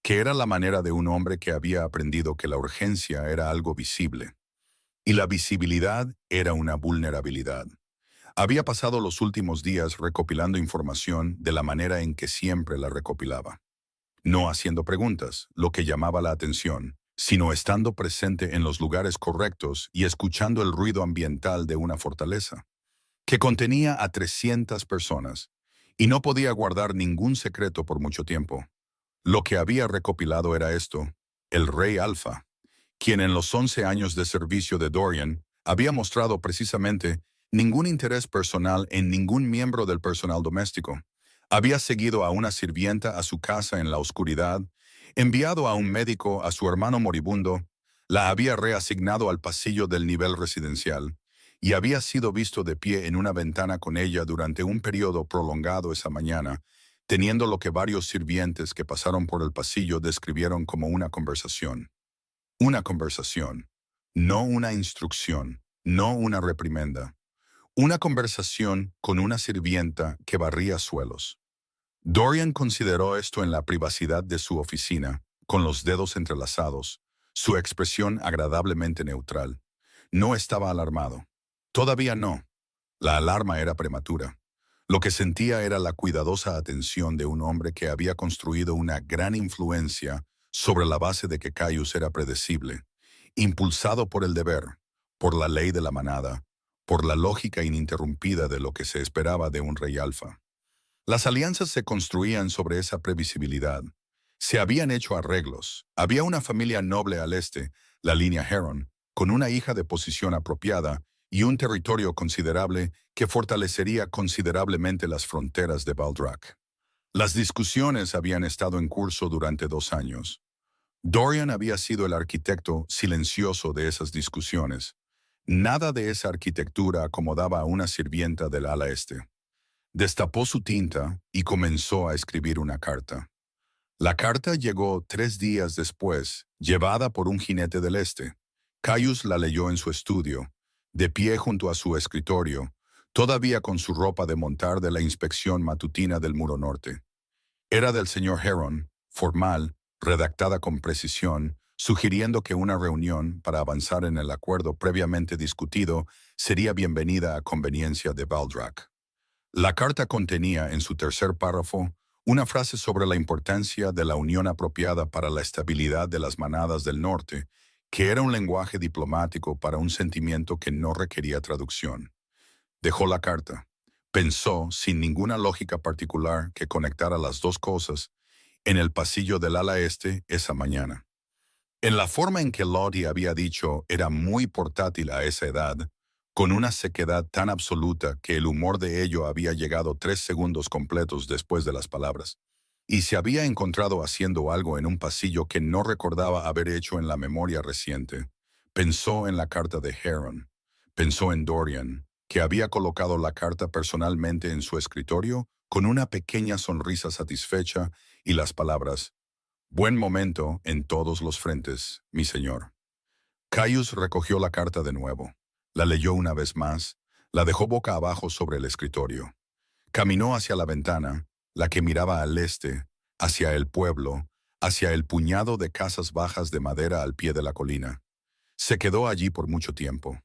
que era la manera de un hombre que había aprendido que la urgencia era algo visible, y la visibilidad era una vulnerabilidad. Había pasado los últimos días recopilando información de la manera en que siempre la recopilaba. No haciendo preguntas, lo que llamaba la atención, sino estando presente en los lugares correctos y escuchando el ruido ambiental de una fortaleza, que contenía a 300 personas, y no podía guardar ningún secreto por mucho tiempo. Lo que había recopilado era esto: el Rey Alfa, quien en los 11 años de servicio de Dorian había mostrado precisamente ningún interés personal en ningún miembro del personal doméstico. Había seguido a una sirvienta a su casa en la oscuridad, enviado a un médico a su hermano moribundo, la había reasignado al pasillo del nivel residencial, y había sido visto de pie en una ventana con ella durante un periodo prolongado esa mañana, teniendo lo que varios sirvientes que pasaron por el pasillo describieron como una conversación. Una conversación, no una instrucción, no una reprimenda. Una conversación con una sirvienta que barría suelos. Dorian consideró esto en la privacidad de su oficina, con los dedos entrelazados, su expresión agradablemente neutral. No estaba alarmado. Todavía no. La alarma era prematura. Lo que sentía era la cuidadosa atención de un hombre que había construido una gran influencia sobre la base de que Caius era predecible, impulsado por el deber, por la ley de la manada, por la lógica ininterrumpida de lo que se esperaba de un rey alfa. Las alianzas se construían sobre esa previsibilidad. Se habían hecho arreglos. Había una familia noble al este, la línea Heron, con una hija de posición apropiada y un territorio considerable que fortalecería considerablemente las fronteras de Baldrak. Las discusiones habían estado en curso durante 2 años. Dorian había sido el arquitecto silencioso de esas discusiones. Nada de esa arquitectura acomodaba a una sirvienta del ala este. Destapó su tinta y comenzó a escribir una carta. La carta llegó 3 días después, llevada por un jinete del este. Caius la leyó en su estudio, de pie junto a su escritorio, todavía con su ropa de montar de la inspección matutina del muro norte. Era del señor Heron, formal, redactada con precisión, sugiriendo que una reunión para avanzar en el acuerdo previamente discutido sería bienvenida a conveniencia de Baldrak. La carta contenía, en su tercer párrafo, una frase sobre la importancia de la unión apropiada para la estabilidad de las manadas del norte, que era un lenguaje diplomático para un sentimiento que no requería traducción. Dejó la carta. Pensó, sin ninguna lógica particular que conectara las dos cosas, en el pasillo del ala este esa mañana. En la forma en que Lottie había dicho era muy portátil a esa edad, con una sequedad tan absoluta que el humor de ello había llegado 3 segundos completos después de las palabras, y se había encontrado haciendo algo en un pasillo que no recordaba haber hecho en la memoria reciente. Pensó en la carta de Heron, pensó en Dorian, que había colocado la carta personalmente en su escritorio con una pequeña sonrisa satisfecha y las palabras: «Buen momento en todos los frentes, mi señor». Caius recogió la carta de nuevo, la leyó una vez más, la dejó boca abajo sobre el escritorio. Caminó hacia la ventana, la que miraba al este, hacia el pueblo, hacia el puñado de casas bajas de madera al pie de la colina. Se quedó allí por mucho tiempo.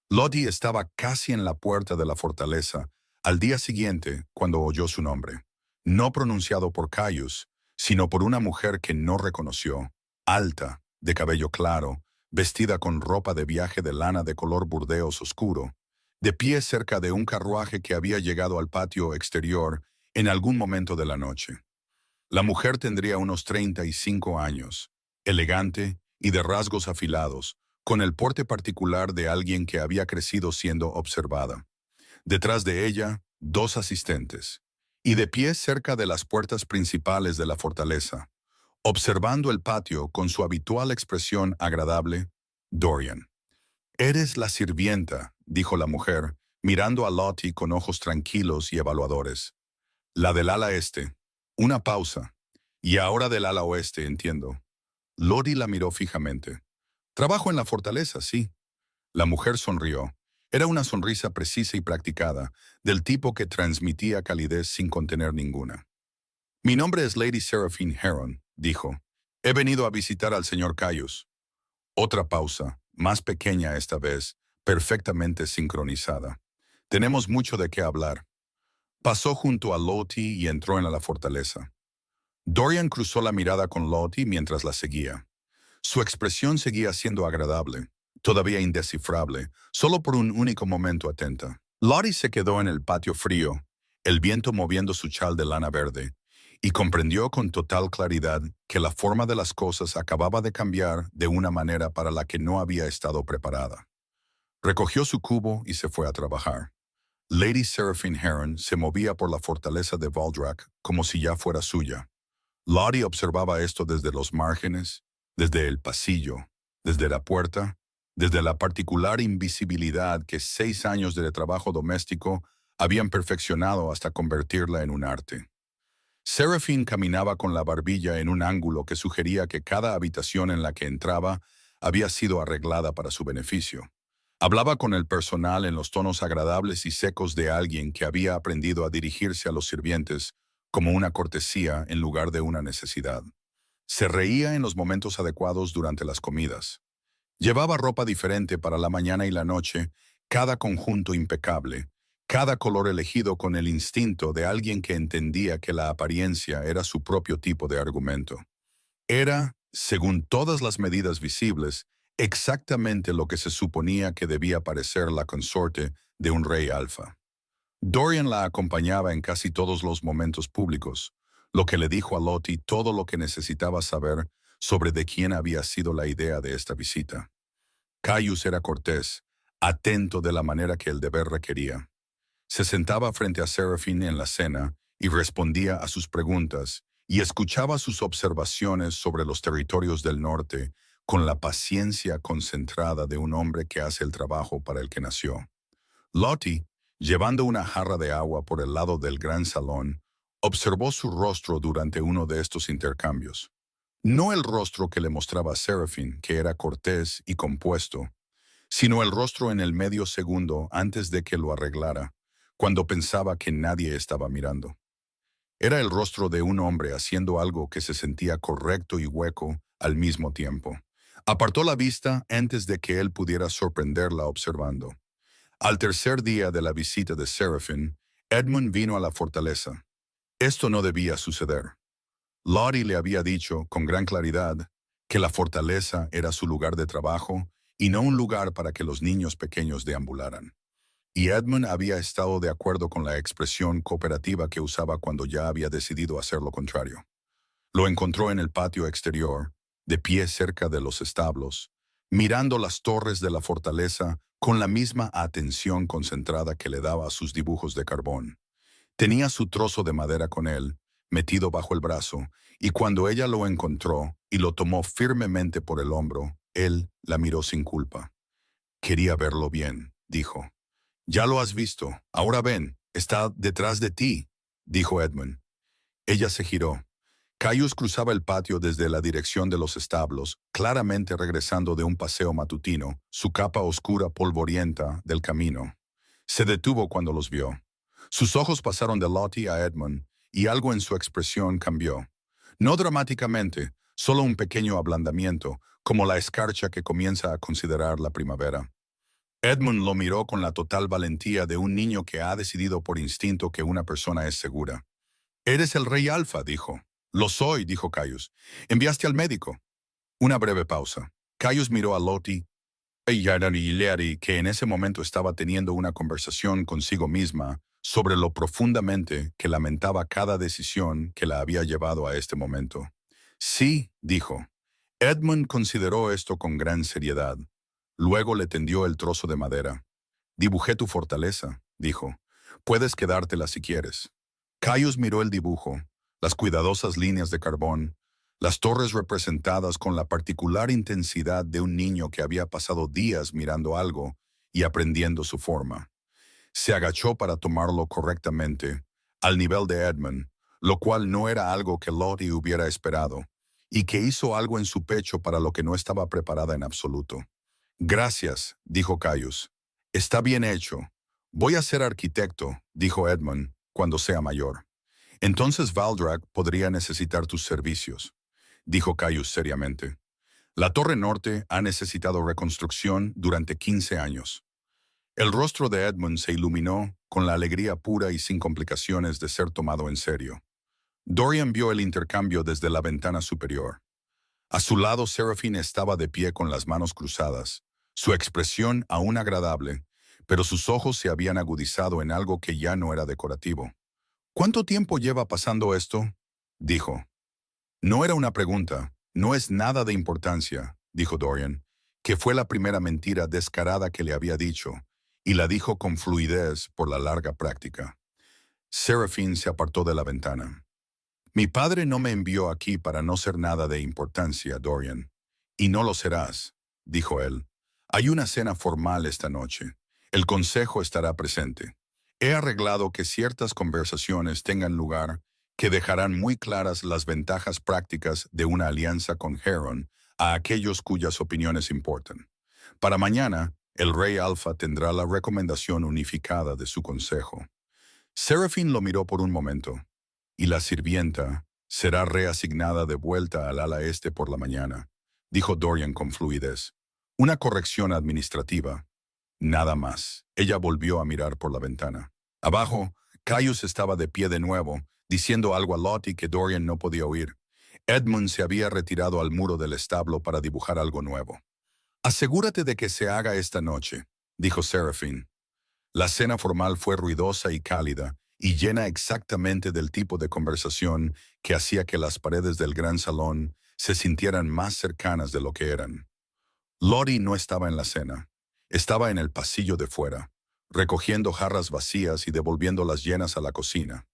Lottie estaba casi en la puerta de la fortaleza al día siguiente cuando oyó su nombre, no pronunciado por Caius, sino por una mujer que no reconoció, alta, de cabello claro, vestida con ropa de viaje de lana de color burdeos oscuro, de pie cerca de un carruaje que había llegado al patio exterior en algún momento de la noche. La mujer tendría unos 35 años, elegante y de rasgos afilados, con el porte particular de alguien que había crecido siendo observada. Detrás de ella, 2 asistentes, y de pie cerca de las puertas principales de la fortaleza, observando el patio con su habitual expresión agradable, Dorian. Eres la sirvienta, dijo la mujer, mirando a Lottie con ojos tranquilos y evaluadores. La del ala este. Una pausa. Y ahora del ala oeste, entiendo. Lottie la miró fijamente. Trabajo en la fortaleza, sí. La mujer sonrió. Era una sonrisa precisa y practicada, del tipo que transmitía calidez sin contener ninguna. Mi nombre es Lady Seraphine Heron, dijo. He venido a visitar al señor Caius. Otra pausa, más pequeña esta vez, perfectamente sincronizada. Tenemos mucho de qué hablar. Pasó junto a Lottie y entró en la fortaleza. Dorian cruzó la mirada con Lottie mientras la seguía. Su expresión seguía siendo agradable, todavía indescifrable, solo por un único momento atenta. Lottie se quedó en el patio frío, el viento moviendo su chal de lana verde, y comprendió con total claridad que la forma de las cosas acababa de cambiar de una manera para la que no había estado preparada. Recogió su cubo y se fue a trabajar. Lady Seraphine Heron se movía por la fortaleza de Valdrak como si ya fuera suya. Lottie observaba esto desde los márgenes, desde el pasillo, desde la puerta, desde la particular invisibilidad que 6 años de trabajo doméstico habían perfeccionado hasta convertirla en un arte. Seraphine caminaba con la barbilla en un ángulo que sugería que cada habitación en la que entraba había sido arreglada para su beneficio. Hablaba con el personal en los tonos agradables y secos de alguien que había aprendido a dirigirse a los sirvientes como una cortesía en lugar de una necesidad. Se reía en los momentos adecuados durante las comidas. Llevaba ropa diferente para la mañana y la noche, cada conjunto impecable, cada color elegido con el instinto de alguien que entendía que la apariencia era su propio tipo de argumento. Era, según todas las medidas visibles, exactamente lo que se suponía que debía parecer la consorte de un rey alfa. Dorian la acompañaba en casi todos los momentos públicos, lo que le dijo a Lottie todo lo que necesitaba saber sobre de quién había sido la idea de esta visita. Caius era cortés, atento de la manera que el deber requería. Se sentaba frente a Seraphine en la cena y respondía a sus preguntas y escuchaba sus observaciones sobre los territorios del norte con la paciencia concentrada de un hombre que hace el trabajo para el que nació. Lottie, llevando una jarra de agua por el lado del gran salón, observó su rostro durante uno de estos intercambios. No el rostro que le mostraba Seraphine, que era cortés y compuesto, sino el rostro en el medio segundo antes de que lo arreglara, cuando pensaba que nadie estaba mirando. Era el rostro de un hombre haciendo algo que se sentía correcto y hueco al mismo tiempo. Apartó la vista antes de que él pudiera sorprenderla observando. Al tercer día de la visita de Seraphine, Edmund vino a la fortaleza. Esto no debía suceder. Lottie le había dicho, con gran claridad, que la fortaleza era su lugar de trabajo y no un lugar para que los niños pequeños deambularan. Y Edmund había estado de acuerdo con la expresión cooperativa que usaba cuando ya había decidido hacer lo contrario. Lo encontró en el patio exterior, de pie cerca de los establos, mirando las torres de la fortaleza con la misma atención concentrada que le daba a sus dibujos de carbón. Tenía su trozo de madera con él, metido bajo el brazo, y cuando ella lo encontró y lo tomó firmemente por el hombro, él la miró sin culpa. Quería verlo bien, dijo. Ya lo has visto. Ahora ven, está detrás de ti, dijo Edmund. Ella se giró. Caius cruzaba el patio desde la dirección de los establos, claramente regresando de un paseo matutino, su capa oscura polvorienta del camino. Se detuvo cuando los vio. Sus ojos pasaron de Lottie a Edmund, y algo en su expresión cambió. No dramáticamente, solo un pequeño ablandamiento, como la escarcha que comienza a considerar la primavera. Edmund lo miró con la total valentía de un niño que ha decidido por instinto que una persona es segura. «Eres el rey alfa», dijo. «Lo soy», dijo Caius. «¿Enviaste al médico?» Una breve pausa. Caius miró a Lottie y Leary, que en ese momento estaba teniendo una conversación consigo misma sobre lo profundamente que lamentaba cada decisión que la había llevado a este momento. «Sí», dijo. Edmund consideró esto con gran seriedad. Luego le tendió el trozo de madera. «Dibujé tu fortaleza», dijo. «Puedes quedártela si quieres». Caius miró el dibujo, las cuidadosas líneas de carbón, las torres representadas con la particular intensidad de un niño que había pasado días mirando algo y aprendiendo su forma. Se agachó para tomarlo correctamente, al nivel de Edmund, lo cual no era algo que Lottie hubiera esperado, y que hizo algo en su pecho para lo que no estaba preparada en absoluto. Gracias, dijo Caius. Está bien hecho. Voy a ser arquitecto, dijo Edmund, cuando sea mayor. Entonces Valdrak podría necesitar tus servicios, dijo Caius seriamente. La Torre Norte ha necesitado reconstrucción durante 15 años. El rostro de Edmund se iluminó con la alegría pura y sin complicaciones de ser tomado en serio. Dorian vio el intercambio desde la ventana superior. A su lado, Seraphine estaba de pie con las manos cruzadas, su expresión aún agradable, pero sus ojos se habían agudizado en algo que ya no era decorativo. ¿Cuánto tiempo lleva pasando esto?, dijo. No era una pregunta, no es nada de importancia, dijo Dorian, que fue la primera mentira descarada que le había dicho, y la dijo con fluidez por la larga práctica. Seraphine se apartó de la ventana. Mi padre no me envió aquí para no ser nada de importancia, Dorian. Y no lo serás, dijo él. Hay una cena formal esta noche. El consejo estará presente. He arreglado que ciertas conversaciones tengan lugar que dejarán muy claras las ventajas prácticas de una alianza con Heron a aquellos cuyas opiniones importan. Para mañana, el Rey Alfa tendrá la recomendación unificada de su consejo. Seraphine lo miró por un momento, y la sirvienta será reasignada de vuelta al ala este por la mañana, dijo Dorian con fluidez. Una corrección administrativa. Nada más. Ella volvió a mirar por la ventana. Abajo, Caius estaba de pie de nuevo, diciendo algo a Lottie que Dorian no podía oír. Edmund se había retirado al muro del establo para dibujar algo nuevo. Asegúrate de que se haga esta noche, dijo Seraphine. La cena formal fue ruidosa y cálida, y llena exactamente del tipo de conversación que hacía que las paredes del gran salón se sintieran más cercanas de lo que eran. Lottie no estaba en la cena. Estaba en el pasillo de fuera, recogiendo jarras vacías y devolviéndolas llenas a la cocina,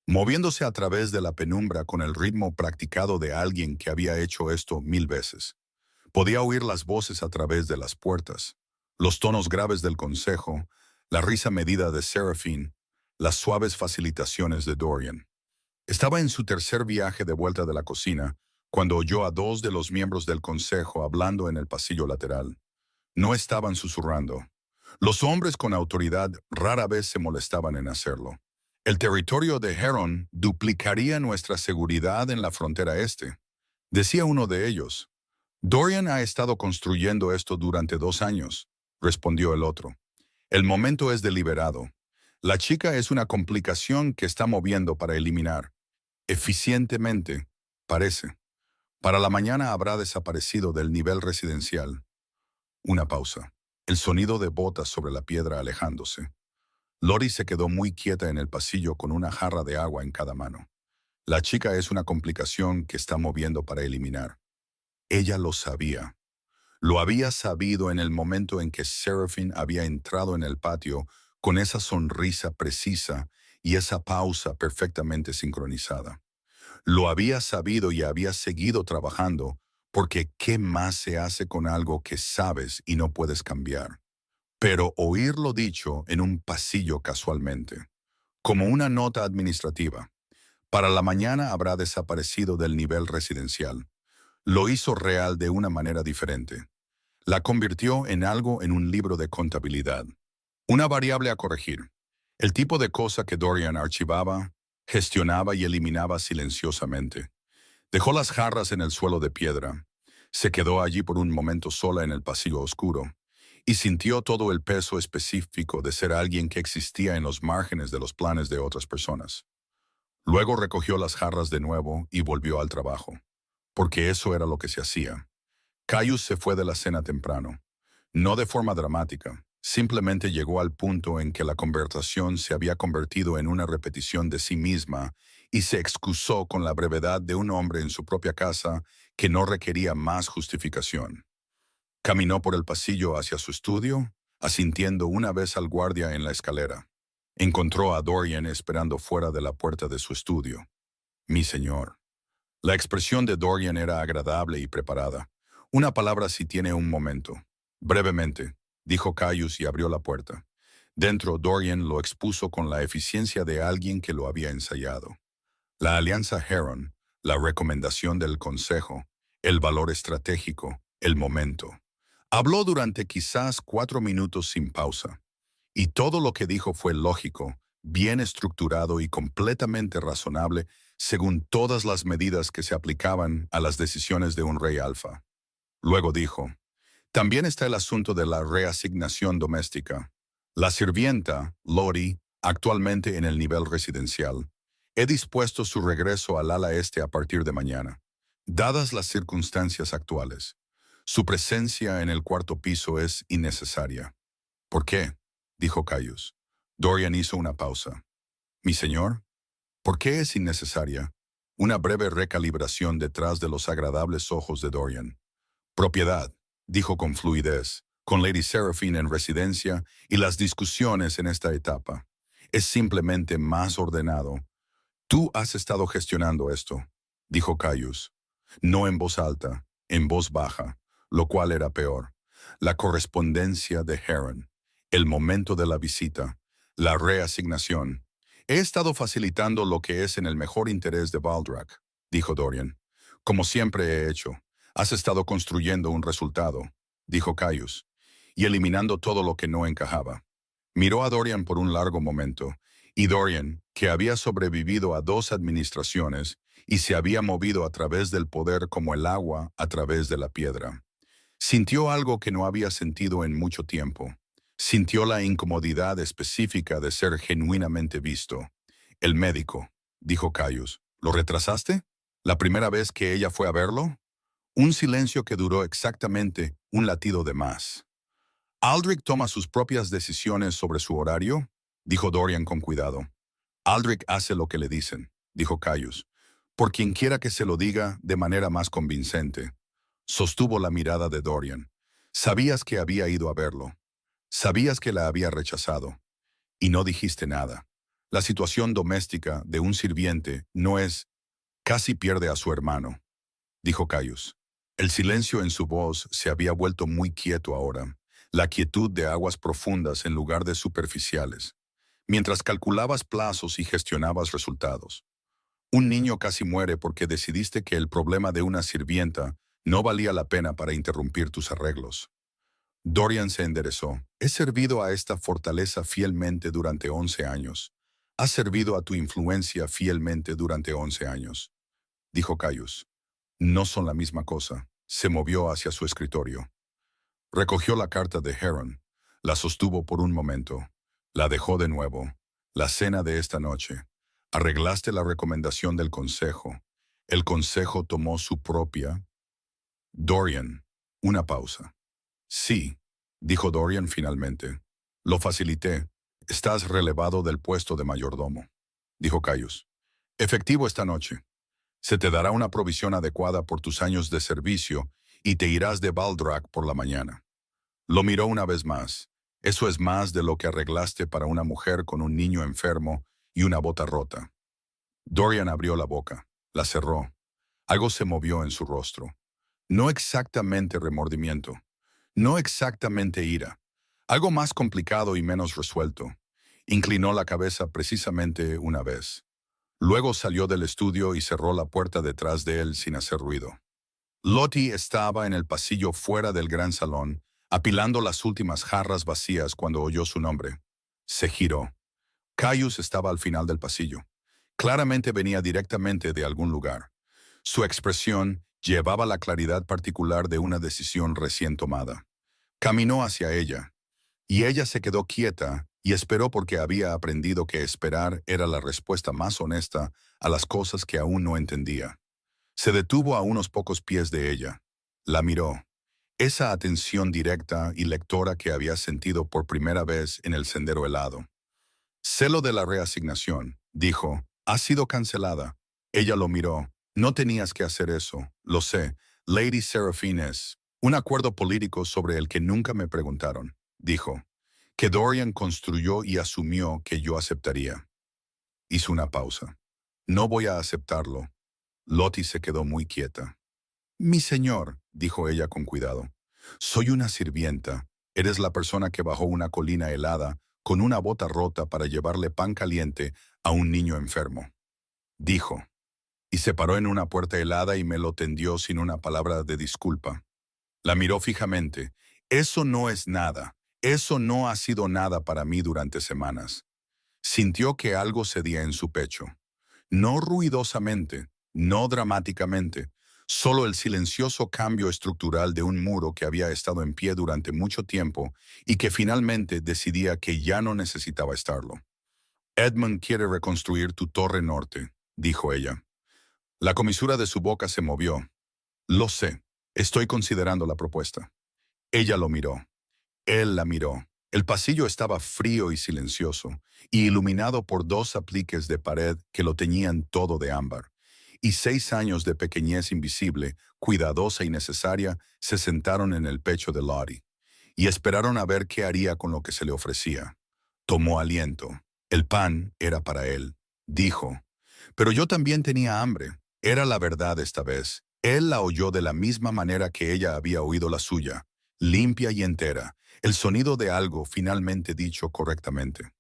moviéndose a través de la penumbra con el ritmo practicado de alguien que había hecho esto 1000 veces. Podía oír las voces a través de las puertas, los tonos graves del consejo, la risa medida de Seraphine, las suaves facilitaciones de Dorian. Estaba en su tercer viaje de vuelta de la cocina cuando oyó a 2 de los miembros del consejo hablando en el pasillo lateral. No estaban susurrando. Los hombres con autoridad rara vez se molestaban en hacerlo. El territorio de Heron duplicaría nuestra seguridad en la frontera este, decía uno de ellos. Dorian ha estado construyendo esto durante 2 años, respondió el otro. El momento es deliberado. La chica es una complicación que está moviendo para eliminar. Eficientemente, parece. Para la mañana habrá desaparecido del nivel residencial. Una pausa. El sonido de botas sobre la piedra alejándose. Lottie se quedó muy quieta en el pasillo con una jarra de agua en cada mano. La chica es una complicación que está moviendo para eliminar. Ella lo sabía. Lo había sabido en el momento en que Seraphine había entrado en el patio con esa sonrisa precisa y esa pausa perfectamente sincronizada. Lo había sabido y había seguido trabajando, porque ¿qué más se hace con algo que sabes y no puedes cambiar? Pero oírlo dicho en un pasillo casualmente, como una nota administrativa, para la mañana habrá desaparecido del nivel residencial. Lo hizo real de una manera diferente. La convirtió en algo en un libro de contabilidad. Una variable a corregir. El tipo de cosa que Dorian archivaba, gestionaba y eliminaba silenciosamente. Dejó las jarras en el suelo de piedra. Se quedó allí por un momento sola en el pasillo oscuro y sintió todo el peso específico de ser alguien que existía en los márgenes de los planes de otras personas. Luego recogió las jarras de nuevo y volvió al trabajo, porque eso era lo que se hacía. Caius se fue de la cena temprano. No de forma dramática, simplemente llegó al punto en que la conversación se había convertido en una repetición de sí misma y se excusó con la brevedad de un hombre en su propia casa que no requería más justificación. Caminó por el pasillo hacia su estudio, asintiendo una vez al guardia en la escalera. Encontró a Dorian esperando fuera de la puerta de su estudio. «Mi señor». La expresión de Dorian era agradable y preparada. Una palabra si tiene un momento. Brevemente, dijo Caius y abrió la puerta. Dentro, Dorian lo expuso con la eficiencia de alguien que lo había ensayado. La alianza Heron, la recomendación del consejo, el valor estratégico, el momento. Habló durante quizás 4 minutos sin pausa. Y todo lo que dijo fue lógico, bien estructurado y completamente razonable según todas las medidas que se aplicaban a las decisiones de un rey alfa. Luego dijo, también está el asunto de la reasignación doméstica. La sirvienta, Lottie, actualmente en el nivel residencial. He dispuesto su regreso al ala este a partir de mañana, dadas las circunstancias actuales. Su presencia en el cuarto piso es innecesaria. ¿Por qué?, dijo Caius. Dorian hizo una pausa. Mi señor, ¿por qué es innecesaria? Una breve recalibración detrás de los agradables ojos de Dorian. Propiedad, dijo con fluidez, con Lady Seraphine en residencia y las discusiones en esta etapa. Es simplemente más ordenado. Tú has estado gestionando esto, dijo Caius. No en voz alta, en voz baja, lo cual era peor. La correspondencia de Heron, el momento de la visita, la reasignación. He estado facilitando lo que es en el mejor interés de Baldrak, dijo Dorian. Como siempre he hecho. Has estado construyendo un resultado, dijo Caius, y eliminando todo lo que no encajaba. Miró a Dorian por un largo momento, y Dorian, que había sobrevivido a 2 administraciones y se había movido a través del poder como el agua a través de la piedra, sintió algo que no había sentido en mucho tiempo. Sintió la incomodidad específica de ser genuinamente visto. El médico, dijo Caius, ¿lo retrasaste? ¿La primera vez que ella fue a verlo? Un silencio que duró exactamente un latido de más. ¿Aldrich toma sus propias decisiones sobre su horario?, dijo Dorian con cuidado. Aldrich hace lo que le dicen, dijo Caius, por quien quiera que se lo diga de manera más convincente. Sostuvo la mirada de Dorian. Sabías que había ido a verlo. Sabías que la había rechazado. Y no dijiste nada. La situación doméstica de un sirviente no es... Casi pierde a su hermano, dijo Caius. El silencio en su voz se había vuelto muy quieto ahora, la quietud de aguas profundas en lugar de superficiales, mientras calculabas plazos y gestionabas resultados. Un niño casi muere porque decidiste que el problema de una sirvienta no valía la pena para interrumpir tus arreglos. Dorian se enderezó. He servido a esta fortaleza fielmente durante 11 años. Has servido a tu influencia fielmente durante 11 años, dijo Caius. No son la misma cosa. Se movió hacia su escritorio. Recogió la carta de Heron. La sostuvo por un momento. La dejó de nuevo. La cena de esta noche. Arreglaste la recomendación del consejo. El consejo tomó su propia. Dorian. Una pausa. Sí, dijo Dorian finalmente. Lo facilité. Estás relevado del puesto de mayordomo, dijo Caius. Efectivo esta noche. Se te dará una provisión adecuada por tus años de servicio y te irás de Baldrak por la mañana. Lo miró una vez más. Eso es más de lo que arreglaste para una mujer con un niño enfermo y una bota rota. Dorian abrió la boca, la cerró. Algo se movió en su rostro. No exactamente remordimiento, no exactamente ira. Algo más complicado y menos resuelto. Inclinó la cabeza precisamente una vez. Luego salió del estudio y cerró la puerta detrás de él sin hacer ruido. Lottie estaba en el pasillo fuera del gran salón, apilando las últimas jarras vacías cuando oyó su nombre. Se giró. Caius estaba al final del pasillo. Claramente venía directamente de algún lugar. Su expresión llevaba la claridad particular de una decisión recién tomada. Caminó hacia ella, y ella se quedó quieta y esperó porque había aprendido que esperar era la respuesta más honesta a las cosas que aún no entendía. Se detuvo a unos pocos pies de ella. La miró. Esa atención directa y lectora que había sentido por primera vez en el sendero helado. Sé lo de la reasignación, dijo. Ha sido cancelada. Ella lo miró. No tenías que hacer eso, lo sé. Lady Seraphine es un acuerdo político sobre el que nunca me preguntaron, dijo, que Dorian construyó y asumió que yo aceptaría. Hizo una pausa. No voy a aceptarlo. Lottie se quedó muy quieta. Mi señor, dijo ella con cuidado, soy una sirvienta. Eres la persona que bajó una colina helada con una bota rota para llevarle pan caliente a un niño enfermo. Dijo, y se paró en una puerta helada y me lo tendió sin una palabra de disculpa. La miró fijamente. Eso no es nada. Eso no ha sido nada para mí durante semanas. Sintió que algo cedía en su pecho. No ruidosamente, no dramáticamente, solo el silencioso cambio estructural de un muro que había estado en pie durante mucho tiempo y que finalmente decidía que ya no necesitaba estarlo. Edmund quiere reconstruir tu torre norte, dijo ella. La comisura de su boca se movió. Lo sé, estoy considerando la propuesta. Ella lo miró. Él la miró. El pasillo estaba frío y silencioso, y iluminado por dos apliques de pared que lo teñían todo de ámbar. Y 6 años de pequeñez invisible, cuidadosa y necesaria, se sentaron en el pecho de Lottie, y esperaron a ver qué haría con lo que se le ofrecía. Tomó aliento. El pan era para él. Dijo, pero yo también tenía hambre. Era la verdad esta vez. Él la oyó de la misma manera que ella había oído la suya, limpia y entera, el sonido de algo finalmente dicho correctamente.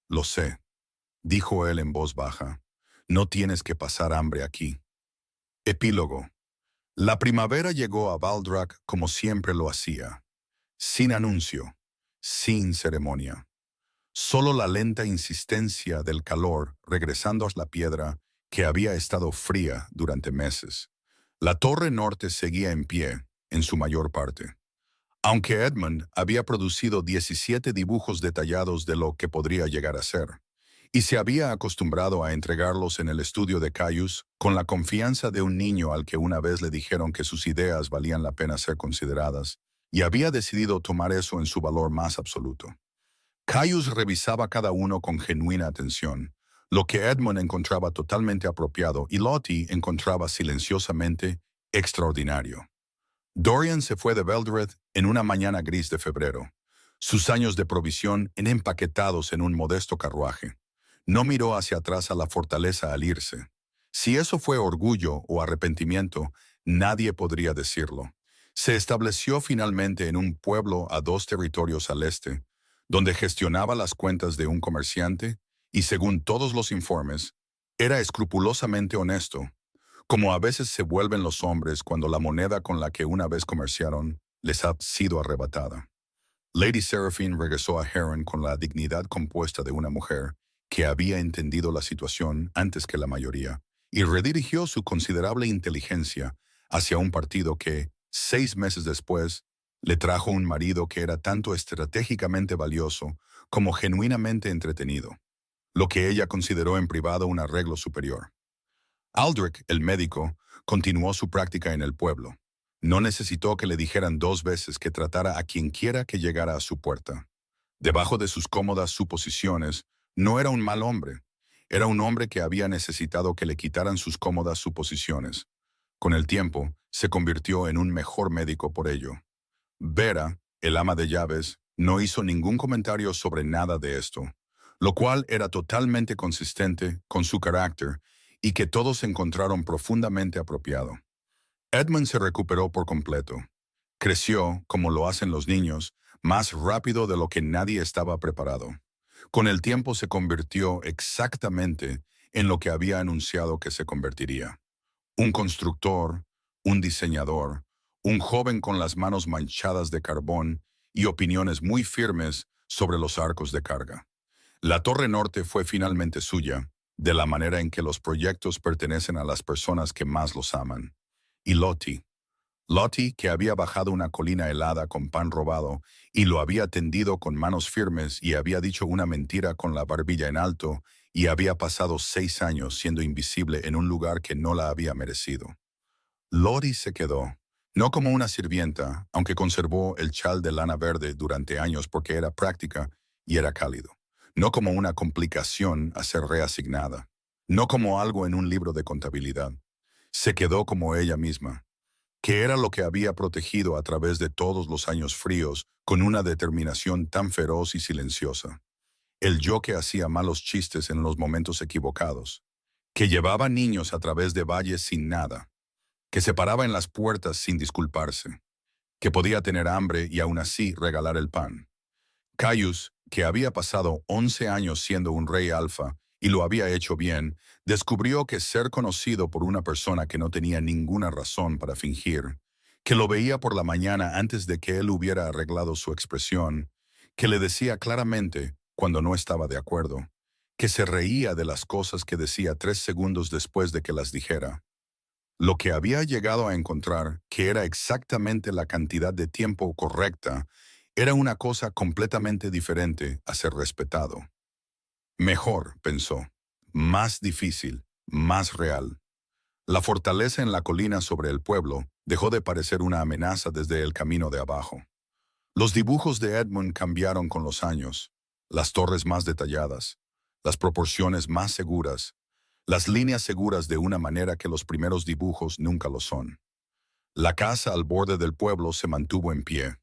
Lo sé, dijo él en voz baja. No tienes que pasar hambre aquí. Epílogo. La primavera llegó a Baldrak como siempre lo hacía, sin anuncio, sin ceremonia. Solo la lenta insistencia del calor regresando a la piedra que había estado fría durante meses. La torre norte seguía en pie, en su mayor parte. Aunque Edmund había producido 17 dibujos detallados de lo que podría llegar a ser, y se había acostumbrado a entregarlos en el estudio de Caius con la confianza de un niño al que una vez le dijeron que sus ideas valían la pena ser consideradas, y había decidido tomar eso en su valor más absoluto. Caius revisaba cada uno con genuina atención, lo que Edmund encontraba totalmente apropiado y Lottie encontraba silenciosamente extraordinario. Dorian se fue de Veldred en una mañana gris de febrero, sus años de provisión empaquetados en un modesto carruaje. No miró hacia atrás a la fortaleza al irse. Si eso fue orgullo o arrepentimiento, nadie podría decirlo. Se estableció finalmente en un pueblo a 2 territorios al este, donde gestionaba las cuentas de un comerciante y, según todos los informes, era escrupulosamente honesto, como a veces se vuelven los hombres cuando la moneda con la que una vez comerciaron les ha sido arrebatada. Lady Seraphine regresó a Heron con la dignidad compuesta de una mujer que había entendido la situación antes que la mayoría y redirigió su considerable inteligencia hacia un partido que, 6 meses después, le trajo un marido que era tanto estratégicamente valioso como genuinamente entretenido, lo que ella consideró en privado un arreglo superior. Aldrich, el médico, continuó su práctica en el pueblo. No necesitó que le dijeran 2 veces que tratara a quien quiera que llegara a su puerta. Debajo de sus cómodas suposiciones, no era un mal hombre. Era un hombre que había necesitado que le quitaran sus cómodas suposiciones. Con el tiempo, se convirtió en un mejor médico por ello. Vera, el ama de llaves, no hizo ningún comentario sobre nada de esto, lo cual era totalmente consistente con su carácter y que todos encontraron profundamente apropiado. Edmund se recuperó por completo. Creció, como lo hacen los niños, más rápido de lo que nadie estaba preparado. Con el tiempo se convirtió exactamente en lo que había anunciado que se convertiría. Un constructor, un diseñador, un joven con las manos manchadas de carbón y opiniones muy firmes sobre los arcos de carga. La Torre Norte fue finalmente suya, de la manera en que los proyectos pertenecen a las personas que más los aman. Y Lottie, que había bajado una colina helada con pan robado y lo había tendido con manos firmes y había dicho una mentira con la barbilla en alto y había pasado 6 años siendo invisible en un lugar que no la había merecido. Lottie se quedó, no como una sirvienta, aunque conservó el chal de lana verde durante años porque era práctica y era cálido. No como una complicación a ser reasignada. No como algo en un libro de contabilidad. Se quedó como ella misma, que era lo que había protegido a través de todos los años fríos con una determinación tan feroz y silenciosa. El yo que hacía malos chistes en los momentos equivocados. que llevaba niños a través de valles sin nada, que se paraba en las puertas sin disculparse, que podía tener hambre y aún así regalar el pan. Caius, que había pasado 11 años siendo un rey alfa y lo había hecho bien, descubrió que ser conocido por una persona que no tenía ninguna razón para fingir, que lo veía por la mañana antes de que él hubiera arreglado su expresión, que le decía claramente cuando no estaba de acuerdo, que se reía de las cosas que decía 3 segundos después de que las dijera. Lo que había llegado a encontrar, que era exactamente la cantidad de tiempo correcta, era una cosa completamente diferente a ser respetado. Mejor, pensó, más difícil, más real. La fortaleza en la colina sobre el pueblo dejó de parecer una amenaza desde el camino de abajo. Los dibujos de Edmund cambiaron con los años, las torres más detalladas, las proporciones más seguras, las líneas seguras de una manera que los primeros dibujos nunca lo son. La casa al borde del pueblo se mantuvo en pie,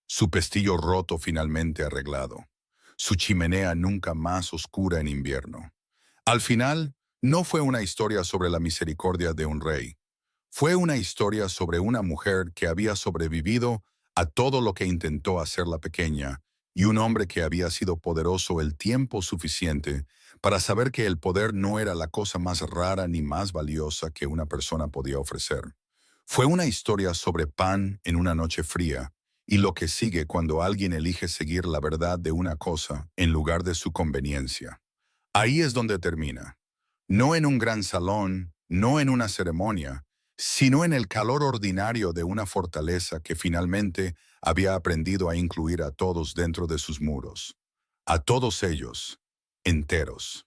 su pestillo roto finalmente arreglado, su chimenea nunca más oscura en invierno. Al final, no fue una historia sobre la misericordia de un rey. Fue una historia sobre una mujer que había sobrevivido a todo lo que intentó hacerla pequeña y un hombre que había sido poderoso el tiempo suficiente para saber que el poder no era la cosa más rara ni más valiosa que una persona podía ofrecer. Fue una historia sobre pan en una noche fría y lo que sigue cuando alguien elige seguir la verdad de una cosa en lugar de su conveniencia. Ahí es donde termina. No en un gran salón, no en una ceremonia, sino en el calor ordinario de una fortaleza que finalmente había aprendido a incluir a todos dentro de sus muros. A todos ellos, enteros.